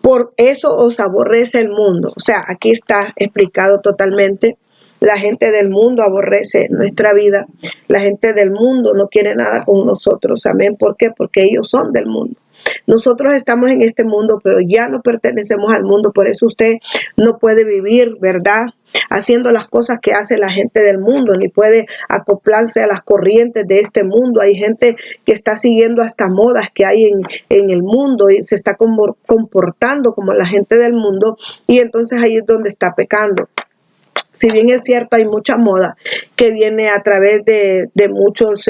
por eso os aborrece el mundo. O sea, aquí está explicado totalmente. La gente del mundo aborrece nuestra vida. La gente del mundo no quiere nada con nosotros. Amén. ¿Por qué? Porque ellos son del mundo. Nosotros estamos en este mundo, pero ya no pertenecemos al mundo. Por eso usted no puede vivir, ¿verdad?, haciendo las cosas que hace la gente del mundo, ni puede acoplarse a las corrientes de este mundo. Hay gente que está siguiendo hasta modas que hay en el mundo y se está comportando como la gente del mundo, y entonces ahí es donde está pecando. Si bien es cierto, hay mucha moda que viene a través de muchos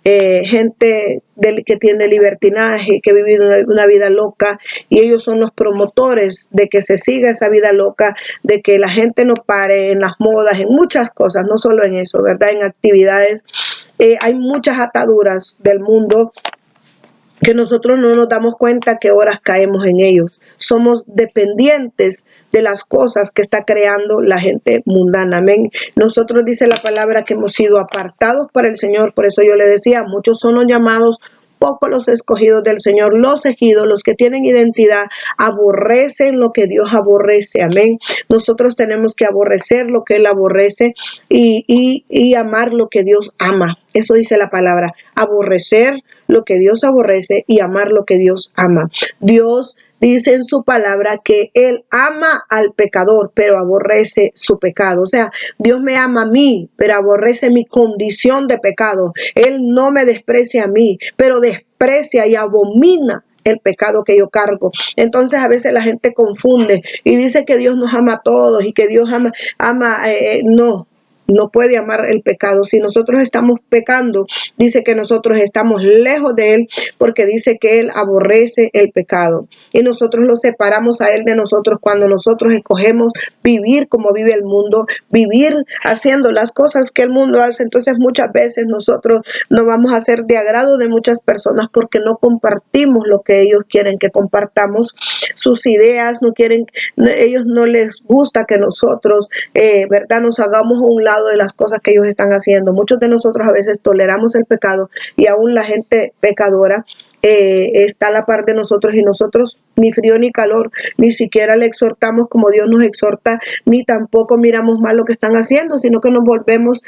gente que tiene libertinaje, que vive una vida loca, y ellos son los promotores de que se siga esa vida loca, de que la gente no pare en las modas, en muchas cosas, no solo en eso, ¿verdad? En actividades. Hay muchas ataduras del mundo que nosotros no nos damos cuenta que horas caemos en ellos. Somos dependientes de las cosas que está creando la gente mundana. Amén. Nosotros, dice la palabra, que hemos sido apartados para el Señor. Por eso yo le decía, muchos son los llamados, pocos los escogidos del Señor. Los elegidos, los que tienen identidad, aborrecen lo que Dios aborrece. Amén. Nosotros tenemos que aborrecer lo que Él aborrece y amar lo que Dios ama. Eso dice la palabra, aborrecer lo que Dios aborrece y amar lo que Dios ama. Dios dice en su palabra que Él ama al pecador, pero aborrece su pecado. O sea, Dios me ama a mí, pero aborrece mi condición de pecado. Él no me desprecia a mí, pero desprecia y abomina el pecado que yo cargo. Entonces a veces la gente confunde y dice que Dios nos ama a todos y que Dios ama, no. no puede amar el pecado. Si nosotros estamos pecando, dice que nosotros estamos lejos de Él, porque dice que Él aborrece el pecado. Y nosotros lo separamos a Él de nosotros cuando nosotros escogemos vivir como vive el mundo, vivir haciendo las cosas que el mundo hace. Entonces muchas veces nosotros no vamos a ser de agrado de muchas personas porque no compartimos lo que ellos quieren que compartamos, sus ideas, no quieren, ellos no les gusta que nosotros, ¿verdad?, nos hagamos a un lado de las cosas que ellos están haciendo. Muchos de nosotros a veces toleramos el pecado y aún la gente pecadora está a la par de nosotros, y nosotros ni frío ni calor, ni siquiera le exhortamos como Dios nos exhorta, ni tampoco miramos mal lo que están haciendo, sino que nos volvemos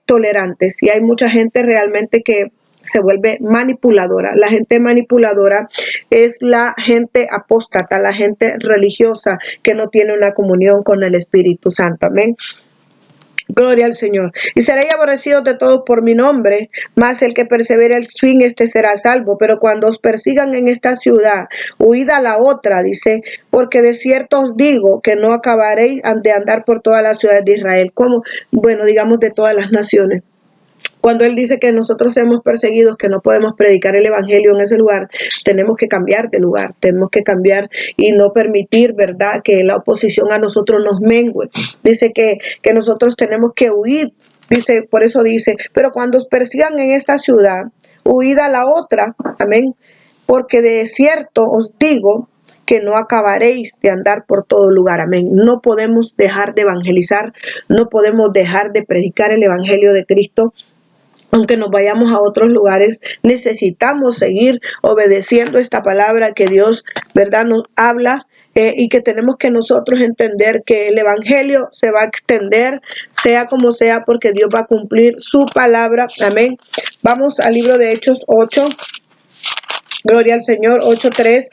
tolerantes. Y hay mucha gente realmente que se vuelve manipuladora. La gente manipuladora es la gente apóstata, la gente religiosa que no tiene una comunión con el Espíritu Santo. Amén. Gloria al Señor. Y seréis aborrecidos de todos por mi nombre, mas el que persevere al fin, este será salvo. Pero cuando os persigan en esta ciudad, huid a la otra, dice, porque de cierto os digo que no acabaréis de andar por todas las ciudades de Israel, como, bueno, digamos de todas las naciones. Cuando Él dice que nosotros somos perseguidos, que no podemos predicar el evangelio en ese lugar, tenemos que cambiar de lugar, tenemos que cambiar y no permitir, ¿verdad?, que la oposición a nosotros nos mengue. Dice que nosotros tenemos que huir, dice, por eso dice, pero cuando os persigan en esta ciudad, huid a la otra, amén, porque de cierto os digo que no acabaréis de andar por todo lugar. Amén. No podemos dejar de evangelizar, no podemos dejar de predicar el evangelio de Cristo. Aunque nos vayamos a otros lugares, necesitamos seguir obedeciendo esta palabra que Dios, ¿verdad?, nos habla, y que tenemos que nosotros entender que el evangelio se va a extender, sea como sea, porque Dios va a cumplir su palabra. Amén. Vamos al libro de Hechos 8. Gloria al Señor. 8:3.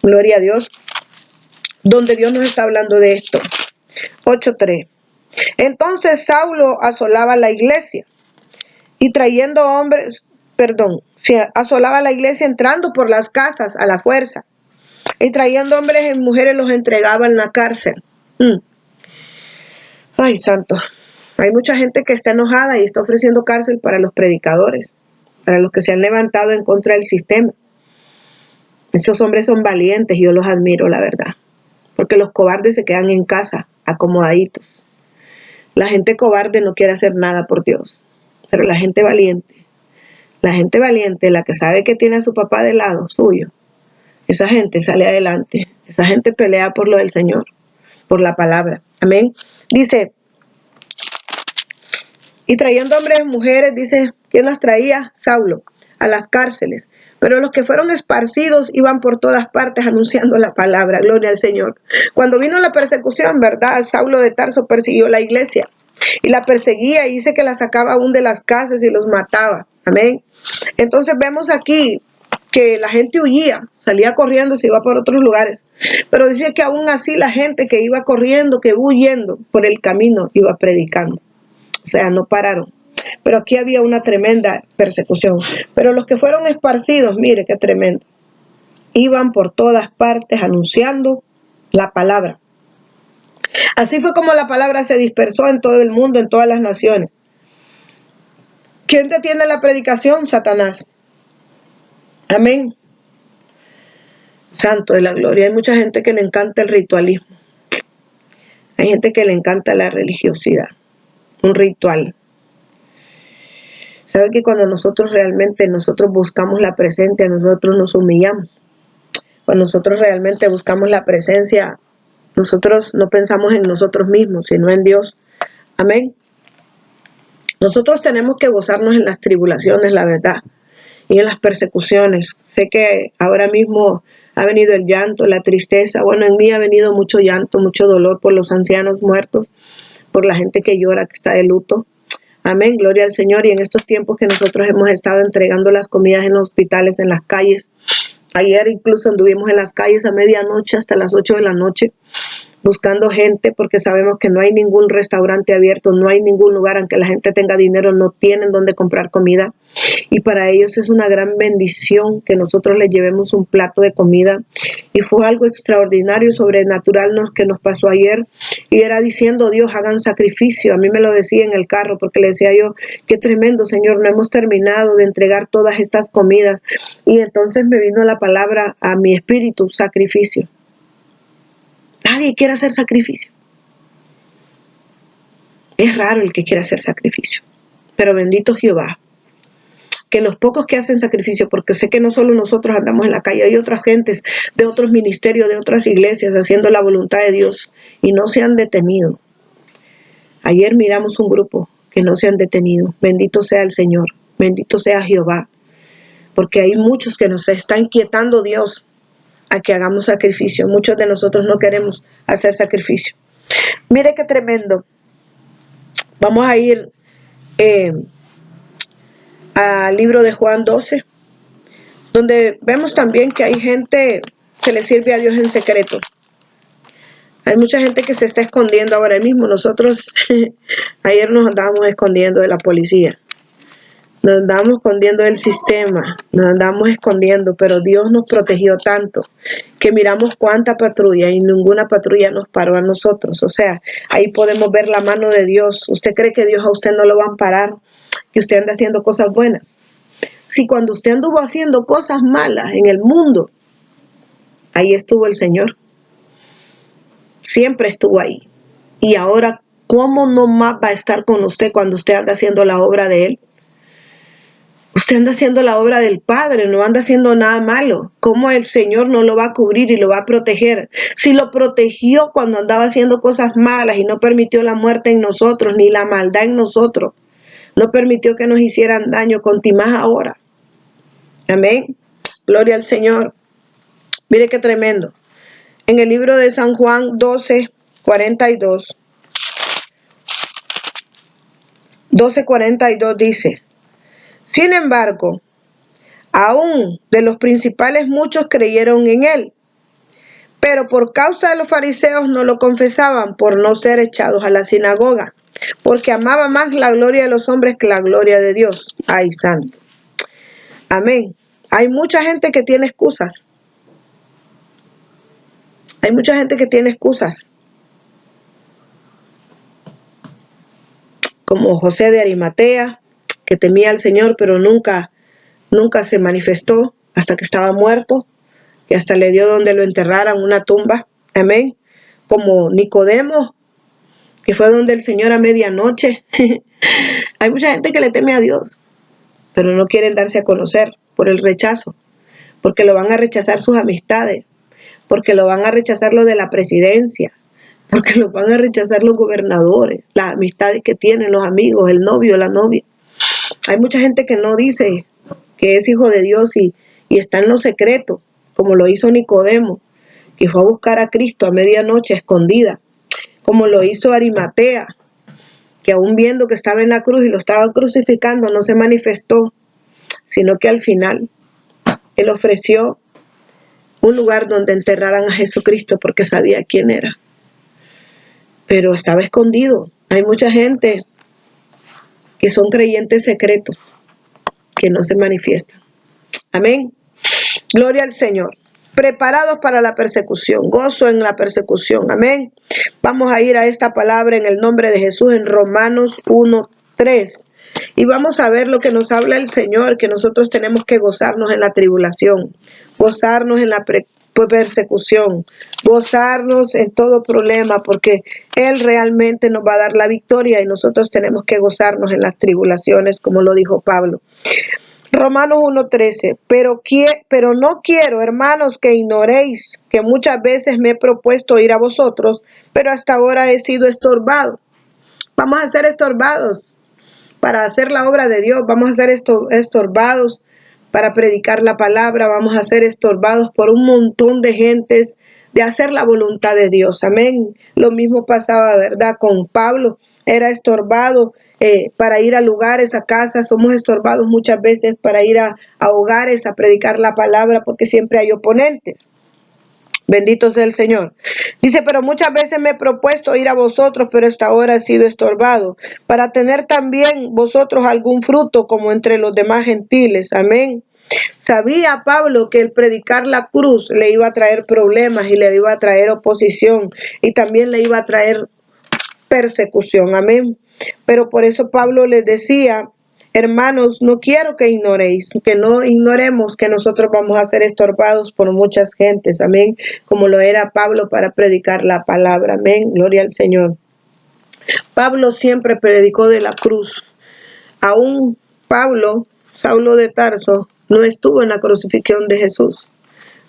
Gloria a Dios. Donde Dios nos está hablando de esto. 8:3. Entonces Saulo asolaba la iglesia y trayendo hombres, asolaba la iglesia entrando por las casas a la fuerza y trayendo hombres y mujeres los entregaba en la cárcel. Ay, santo. Hay mucha gente que está enojada y está ofreciendo cárcel para los predicadores, para los que se han levantado en contra del sistema. Esos hombres son valientes y yo los admiro, la verdad, porque los cobardes se quedan en casa, acomodaditos. La gente cobarde no quiere hacer nada por Dios, pero la gente valiente, la que sabe que tiene a su papá del lado suyo, esa gente sale adelante, esa gente pelea por lo del Señor, por la palabra. Amén. Dice, y trayendo hombres y mujeres, dice, ¿quién las traía? Saulo, a las cárceles. Pero los que fueron esparcidos iban por todas partes anunciando la palabra. Gloria al Señor. Cuando vino la persecución, ¿verdad?, Saulo de Tarso persiguió la iglesia y la perseguía y dice que la sacaba aún de las casas y los mataba. Amén. Entonces vemos aquí que la gente huía, salía corriendo, se iba por otros lugares. Pero dice que aún así la gente que iba corriendo, que iba huyendo por el camino, iba predicando. O sea, no pararon. Pero aquí había una tremenda persecución. Pero los que fueron esparcidos, mire qué tremendo, iban por todas partes anunciando la palabra. Así fue como la palabra se dispersó en todo el mundo, en todas las naciones. ¿Quién detiene la predicación? Satanás. Amén. Santo de la gloria. Hay mucha gente que le encanta el ritualismo. Hay gente que le encanta la religiosidad. Un ritual. ¿Sabe que cuando nosotros realmente buscamos la presencia, nosotros nos humillamos? Cuando nosotros realmente buscamos la presencia, nosotros no pensamos en nosotros mismos, sino en Dios. Amén. Nosotros tenemos que gozarnos en las tribulaciones, la verdad, y en las persecuciones. Sé que ahora mismo ha venido el llanto, la tristeza. Bueno, en mí ha venido mucho llanto, mucho dolor por los ancianos muertos, por la gente que llora, que está de luto. Amén, gloria al Señor. Y en estos tiempos que nosotros hemos estado entregando las comidas en los hospitales, en las calles. Ayer incluso anduvimos en las calles a medianoche hasta las 8 de la noche, buscando gente, porque sabemos que no hay ningún restaurante abierto, no hay ningún lugar, aunque la gente tenga dinero, no tienen donde comprar comida. Y para ellos es una gran bendición que nosotros les llevemos un plato de comida. Y fue algo extraordinario, sobrenatural que nos pasó ayer. Y era diciendo, Dios, hagan sacrificio. A mí me lo decía en el carro, porque le decía yo, qué tremendo, Señor, no hemos terminado de entregar todas estas comidas. Y entonces me vino la palabra a mi espíritu, sacrificio. Nadie quiere hacer sacrificio. Es raro el que quiera hacer sacrificio. Pero bendito Jehová, que los pocos que hacen sacrificio, porque sé que no solo nosotros andamos en la calle, hay otras gentes de otros ministerios, de otras iglesias, haciendo la voluntad de Dios y no se han detenido. Ayer miramos un grupo que no se han detenido. Bendito sea el Señor, bendito sea Jehová, porque hay muchos que nos está inquietando Dios a que hagamos sacrificio. Muchos de nosotros no queremos hacer sacrificio. Mire qué tremendo. Vamos a ir al libro de Juan 12, donde vemos también que hay gente que le sirve a Dios en secreto. Hay mucha gente que se está escondiendo ahora mismo. Nosotros ayer nos andábamos escondiendo de la policía. Nos andábamos escondiendo del sistema, nos andábamos escondiendo, pero Dios nos protegió tanto que miramos cuánta patrulla y ninguna patrulla nos paró a nosotros. O sea, ahí podemos ver la mano de Dios. ¿Usted cree que Dios a usted no lo va a amparar? Que usted anda haciendo cosas buenas. Si cuando usted anduvo haciendo cosas malas en el mundo, ahí estuvo el Señor. Siempre estuvo ahí. Y ahora, ¿cómo no más va a estar con usted cuando usted anda haciendo la obra de Él? Usted anda haciendo la obra del Padre, no anda haciendo nada malo. ¿Cómo el Señor no lo va a cubrir y lo va a proteger? Si lo protegió cuando andaba haciendo cosas malas y no permitió la muerte en nosotros, ni la maldad en nosotros, no permitió que nos hicieran daño, conti más ahora. Amén. Gloria al Señor. Mire qué tremendo. En el libro de San Juan 12:42. 12:42 dice: sin embargo, aún de los principales muchos creyeron en él, pero por causa de los fariseos no lo confesaban por no ser echados a la sinagoga, porque amaba más la gloria de los hombres que la gloria de Dios. ¡Ay, santo! Amén. Hay mucha gente que tiene excusas. Hay mucha gente que tiene excusas. Como José de Arimatea, que temía al Señor, pero nunca se manifestó hasta que estaba muerto, y hasta le dio donde lo enterraran, una tumba. Amén. Como Nicodemo, que fue donde el Señor a medianoche. Hay mucha gente que le teme a Dios, pero no quieren darse a conocer por el rechazo, porque lo van a rechazar sus amistades, porque lo van a rechazar lo de la presidencia, porque lo van a rechazar los gobernadores, las amistades que tienen, los amigos, el novio, la novia. Hay mucha gente que no dice que es hijo de Dios y está en lo secreto, como lo hizo Nicodemo, que fue a buscar a Cristo a medianoche escondida, como lo hizo Arimatea, que aún viendo que estaba en la cruz y lo estaban crucificando, no se manifestó, sino que al final él ofreció un lugar donde enterraran a Jesucristo porque sabía quién era. Pero estaba escondido. Hay mucha gente que son creyentes secretos, que no se manifiestan. Amén. Gloria al Señor. Preparados para la persecución, gozo en la persecución. Amén. Vamos a ir a esta palabra en el nombre de Jesús en Romanos 1:3. Y vamos a ver lo que nos habla el Señor, que nosotros tenemos que gozarnos en la tribulación, gozarnos en la persecución, gozarnos en todo problema, porque Él realmente nos va a dar la victoria y nosotros tenemos que gozarnos en las tribulaciones, como lo dijo Pablo. Romanos 1:13, pero no quiero, hermanos, que ignoréis que muchas veces me he propuesto ir a vosotros, pero hasta ahora he sido estorbado. Vamos a ser estorbados para hacer la obra de Dios, vamos a ser estorbados para predicar la palabra, vamos a ser estorbados por un montón de gentes de hacer la voluntad de Dios. Amén. Lo mismo pasaba, ¿verdad? Con Pablo, era estorbado para ir a lugares, a casas, somos estorbados muchas veces para ir a hogares, a predicar la palabra, porque siempre hay oponentes. Bendito sea el Señor. Dice, pero muchas veces me he propuesto ir a vosotros, pero esta hora he sido estorbado, para tener también vosotros algún fruto como entre los demás gentiles. Amén. Sabía Pablo que el predicar la cruz le iba a traer problemas y le iba a traer oposición y también le iba a traer persecución. Amén. Pero por eso Pablo les decía, hermanos, no quiero que ignoréis, que no ignoremos que nosotros vamos a ser estorbados por muchas gentes. Amén. Como lo era Pablo para predicar la palabra. Amén. Gloria al Señor. Pablo siempre predicó de la cruz. Aún Pablo, Saulo de Tarso, no estuvo en la crucifixión de Jesús.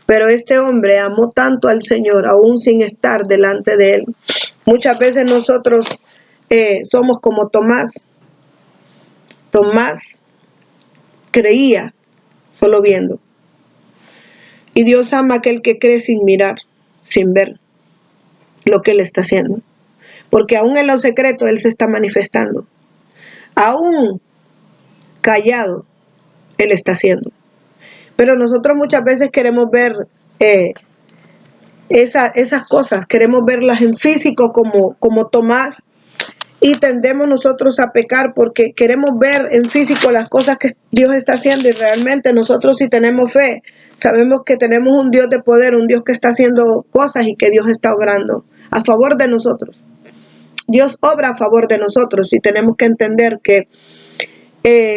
Pero este hombre amó tanto al Señor, aún sin estar delante de él. Muchas veces nosotros somos como Tomás. Tomás creía solo viendo. Y Dios ama a aquel que cree sin mirar, sin ver lo que Él está haciendo. Porque aún en lo secreto Él se está manifestando. Aún callado Él está haciendo. Pero nosotros muchas veces queremos ver esas cosas, queremos verlas en físico como Tomás, y tendemos nosotros a pecar porque queremos ver en físico las cosas que Dios está haciendo, y realmente nosotros, si tenemos fe, sabemos que tenemos un Dios de poder, un Dios que está haciendo cosas y que Dios está obrando a favor de nosotros. Dios obra a favor de nosotros y tenemos que entender que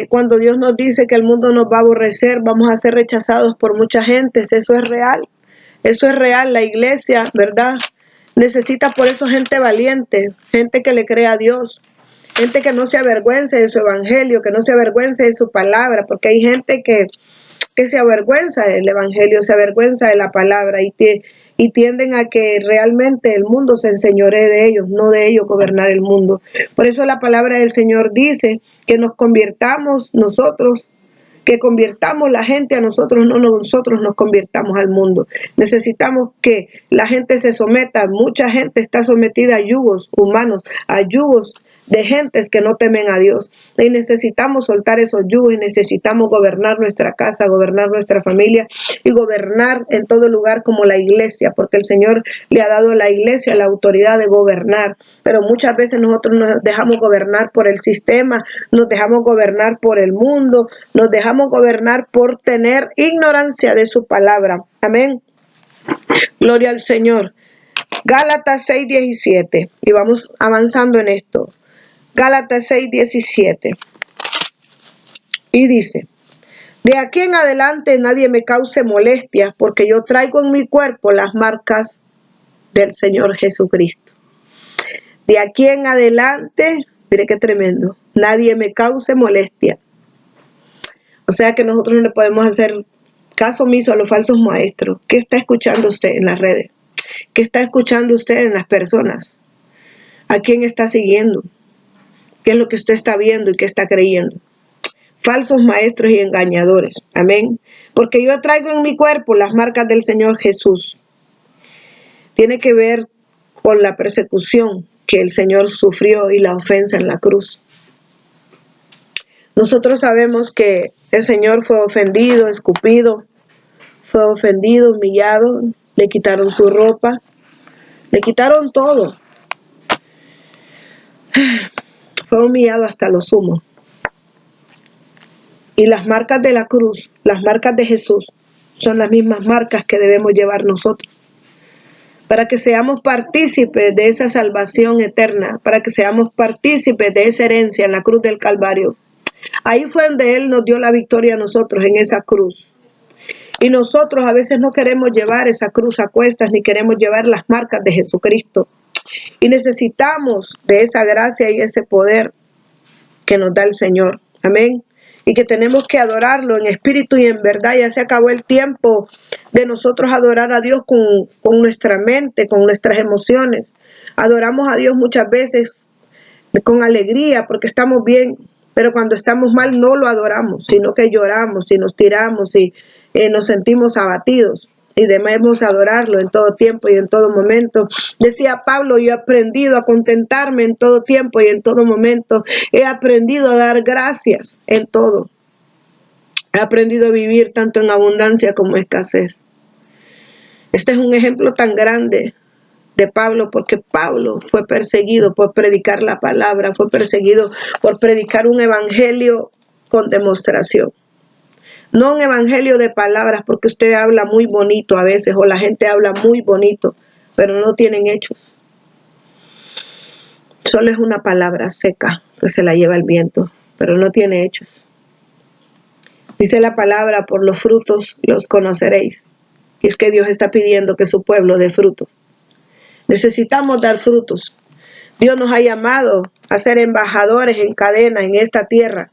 cuando Dios nos dice que el mundo nos va a aborrecer, vamos a ser rechazados por mucha gente, eso es real. Eso es real. La iglesia, ¿verdad?, necesita por eso gente valiente, gente que le crea a Dios, gente que no se avergüence de su evangelio, que no se avergüence de su palabra, porque hay gente que se avergüenza del evangelio, se avergüenza de la palabra y tienden a que realmente el mundo se enseñoree de ellos, no de ellos gobernar el mundo. Por eso la palabra del Señor dice que nos convirtamos nosotros, que convirtamos la gente a nosotros, no nosotros nos convirtamos al mundo. Necesitamos que la gente se someta. Mucha gente está sometida a yugos humanos, a yugos de gentes que no temen a Dios. Y necesitamos soltar esos yugos y necesitamos gobernar nuestra casa, gobernar nuestra familia y gobernar en todo lugar como la iglesia, porque el Señor le ha dado a la iglesia la autoridad de gobernar. Pero muchas veces nosotros nos dejamos gobernar por el sistema, nos dejamos gobernar por el mundo, nos dejamos gobernar por tener ignorancia de su palabra. Amén. Gloria al Señor. Gálatas 6:17. Y vamos avanzando en esto. Gálatas 6:17. Y dice: de aquí en adelante nadie me cause molestias, porque yo traigo en mi cuerpo las marcas del Señor Jesucristo. De aquí en adelante, mire qué tremendo, nadie me cause molestia. O sea que nosotros no le podemos hacer caso omiso a los falsos maestros. ¿Qué está escuchando usted en las redes? ¿Qué está escuchando usted en las personas? ¿A quién está siguiendo? ¿Qué es lo que usted está viendo y qué está creyendo? Falsos maestros y engañadores. Amén. Porque yo traigo en mi cuerpo las marcas del Señor Jesús. Tiene que ver con la persecución que el Señor sufrió y la ofensa en la cruz. Nosotros sabemos que el Señor fue ofendido, escupido, fue ofendido, humillado, le quitaron su ropa, le quitaron todo. Fue humillado hasta lo sumo. Y las marcas de la cruz, las marcas de Jesús, son las mismas marcas que debemos llevar nosotros, para que seamos partícipes de esa salvación eterna, para que seamos partícipes de esa herencia en la cruz del Calvario. Ahí fue donde Él nos dio la victoria a nosotros, en esa cruz. Y nosotros a veces no queremos llevar esa cruz a cuestas, ni queremos llevar las marcas de Jesucristo. Y necesitamos de esa gracia y ese poder que nos da el Señor. Amén. Y que tenemos que adorarlo en espíritu y en verdad. Ya se acabó el tiempo de nosotros adorar a Dios con nuestra mente, con nuestras emociones. Adoramos a Dios muchas veces con alegría porque estamos bien, pero cuando estamos mal no lo adoramos, sino que lloramos y nos tiramos y nos sentimos abatidos. Y debemos adorarlo en todo tiempo y en todo momento. Decía Pablo: yo he aprendido a contentarme en todo tiempo y en todo momento. He aprendido a dar gracias en todo. He aprendido a vivir tanto en abundancia como en escasez. Este es un ejemplo tan grande de Pablo, porque Pablo fue perseguido por predicar la palabra, fue perseguido por predicar un evangelio con demostración. No un evangelio de palabras, porque usted habla muy bonito a veces, o la gente habla muy bonito, pero no tienen hechos. Solo es una palabra seca que se la lleva el viento, pero no tiene hechos. Dice la palabra, por los frutos los conoceréis. Y es que Dios está pidiendo que su pueblo dé frutos. Necesitamos dar frutos. Dios nos ha llamado a ser embajadores en cadena en esta tierra.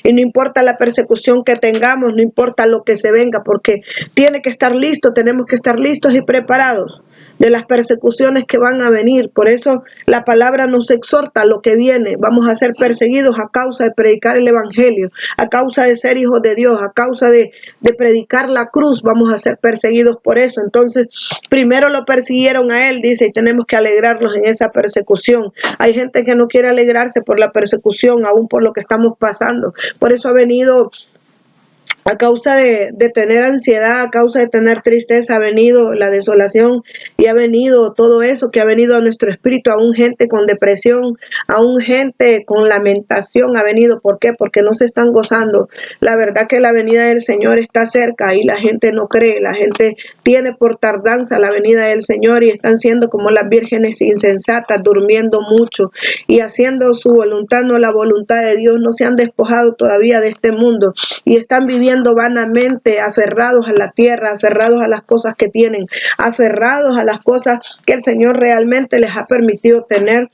Y no importa la persecución que tengamos, no importa lo que se venga, porque tiene que estar listo, tenemos que estar listos y preparados de las persecuciones que van a venir. Por eso la palabra nos exhorta a lo que viene. Vamos a ser perseguidos a causa de predicar el evangelio, a causa de ser hijos de Dios, a causa de predicar la cruz. Vamos a ser perseguidos por eso. Entonces, primero lo persiguieron a él, dice, y tenemos que alegrarnos en esa persecución. Hay gente que no quiere alegrarse por la persecución, aún por lo que estamos pasando. Por eso ha venido, a causa de tener ansiedad, a causa de tener tristeza, ha venido la desolación y ha venido todo eso que ha venido a nuestro espíritu, aún gente con depresión, aún gente con lamentación ha venido. ¿Por qué? Porque no se están gozando. La verdad que la venida del Señor está cerca y la gente no cree, la gente tiene por tardanza la venida del Señor y están siendo como las vírgenes insensatas, durmiendo mucho y haciendo su voluntad, no la voluntad de Dios. No se han despojado todavía de este mundo y están viviendo vanamente, aferrados a la tierra, aferrados a las cosas que tienen, aferrados a las cosas que el Señor realmente les ha permitido tener.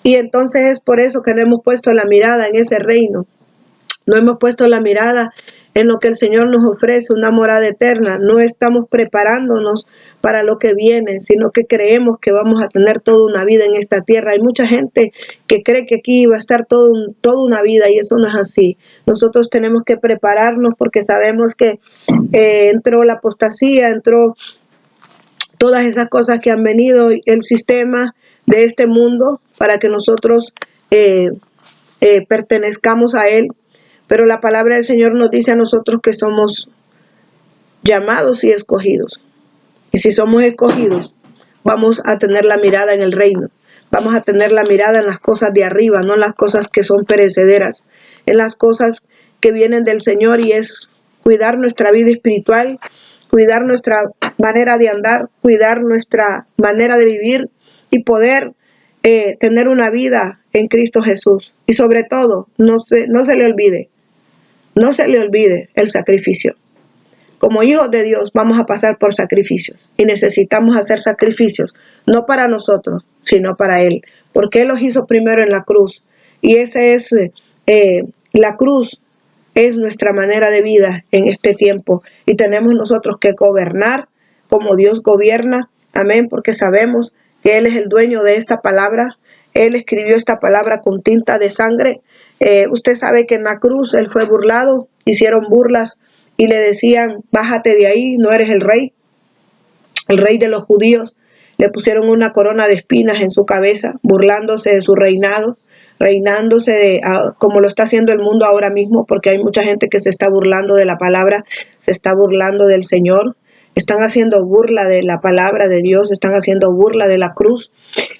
Y entonces es por eso que no hemos puesto la mirada en ese reino. No hemos puesto la mirada en lo que el Señor nos ofrece, una morada eterna. No estamos preparándonos para lo que viene, sino que creemos que vamos a tener toda una vida en esta tierra. Hay mucha gente que cree que aquí va a estar toda una vida y eso no es así. Nosotros tenemos que prepararnos porque sabemos que entró la apostasía, entró todas esas cosas que han venido, el sistema de este mundo para que nosotros pertenezcamos a él. Pero la palabra del Señor nos dice a nosotros que somos llamados y escogidos. Y si somos escogidos, vamos a tener la mirada en el reino. Vamos a tener la mirada en las cosas de arriba, no en las cosas que son perecederas, en las cosas que vienen del Señor, y es cuidar nuestra vida espiritual, cuidar nuestra manera de andar, cuidar nuestra manera de vivir y poder tener una vida en Cristo Jesús. Y sobre todo, no se le olvide el sacrificio. Como hijos de Dios vamos a pasar por sacrificios y necesitamos hacer sacrificios, no para nosotros, sino para Él, porque Él los hizo primero en la cruz. Y esa es la cruz, es nuestra manera de vida en este tiempo. Y tenemos nosotros que gobernar como Dios gobierna, amén, porque sabemos que Él es el dueño de esta palabra. Él escribió esta palabra con tinta de sangre. Usted sabe que en la cruz Él fue burlado, hicieron burlas y le decían, bájate de ahí, no eres el rey de los judíos. Le pusieron una corona de espinas en su cabeza, burlándose de su reinado, como lo está haciendo el mundo ahora mismo, porque hay mucha gente que se está burlando de la palabra, se está burlando del Señor. Están haciendo burla de la palabra de Dios, están haciendo burla de la cruz.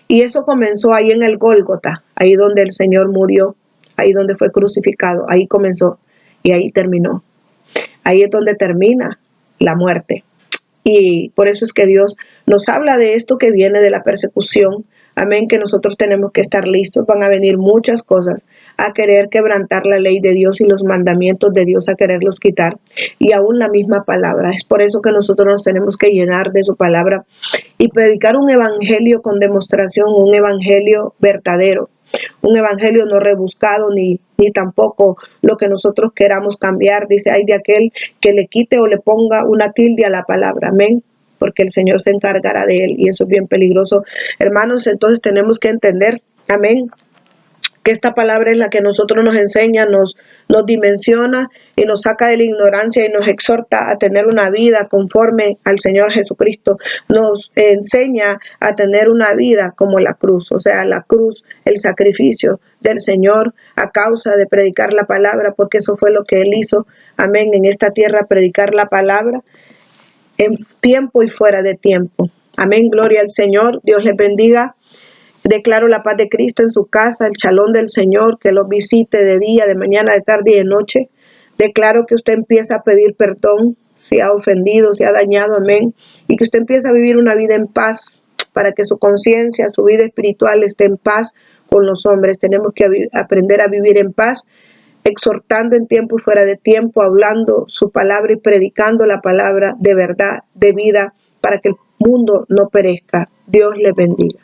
Y eso comenzó ahí en el Gólgota, ahí donde el Señor murió, ahí donde fue crucificado, ahí comenzó y ahí terminó. Ahí es donde termina la muerte. Y por eso es que Dios nos habla de esto que viene de la persecución. Amén, que nosotros tenemos que estar listos. Van a venir muchas cosas a querer quebrantar la ley de Dios y los mandamientos de Dios, a quererlos quitar. Y aún la misma palabra. Es por eso que nosotros nos tenemos que llenar de su palabra y predicar un evangelio con demostración, un evangelio verdadero. Un evangelio no rebuscado ni tampoco lo que nosotros queramos cambiar. Dice, hay de aquel que le quite o le ponga una tilde a la palabra. Amén. Porque el Señor se encargará de él y eso es bien peligroso. Hermanos, entonces tenemos que entender, amén, que esta palabra es la que nosotros nos enseña, nos dimensiona y nos saca de la ignorancia y nos exhorta a tener una vida conforme al Señor Jesucristo. Nos enseña a tener una vida como la cruz, o sea, la cruz, el sacrificio del Señor a causa de predicar la palabra, porque eso fue lo que Él hizo, amén, en esta tierra, predicar la palabra. en tiempo y fuera de tiempo. Amén, gloria al Señor. Dios les bendiga. Declaro la paz de Cristo en su casa, el shalom del Señor, que los visite de día, de mañana, de tarde y de noche. Declaro que usted empieza a pedir perdón si ha ofendido, si ha dañado, amén. Y que usted empieza a vivir una vida en paz para que su conciencia, su vida espiritual esté en paz con los hombres. Tenemos que aprender a vivir en paz, exhortando en tiempo y fuera de tiempo, hablando su palabra y predicando la palabra de verdad, de vida, para que el mundo no perezca. Dios les bendiga.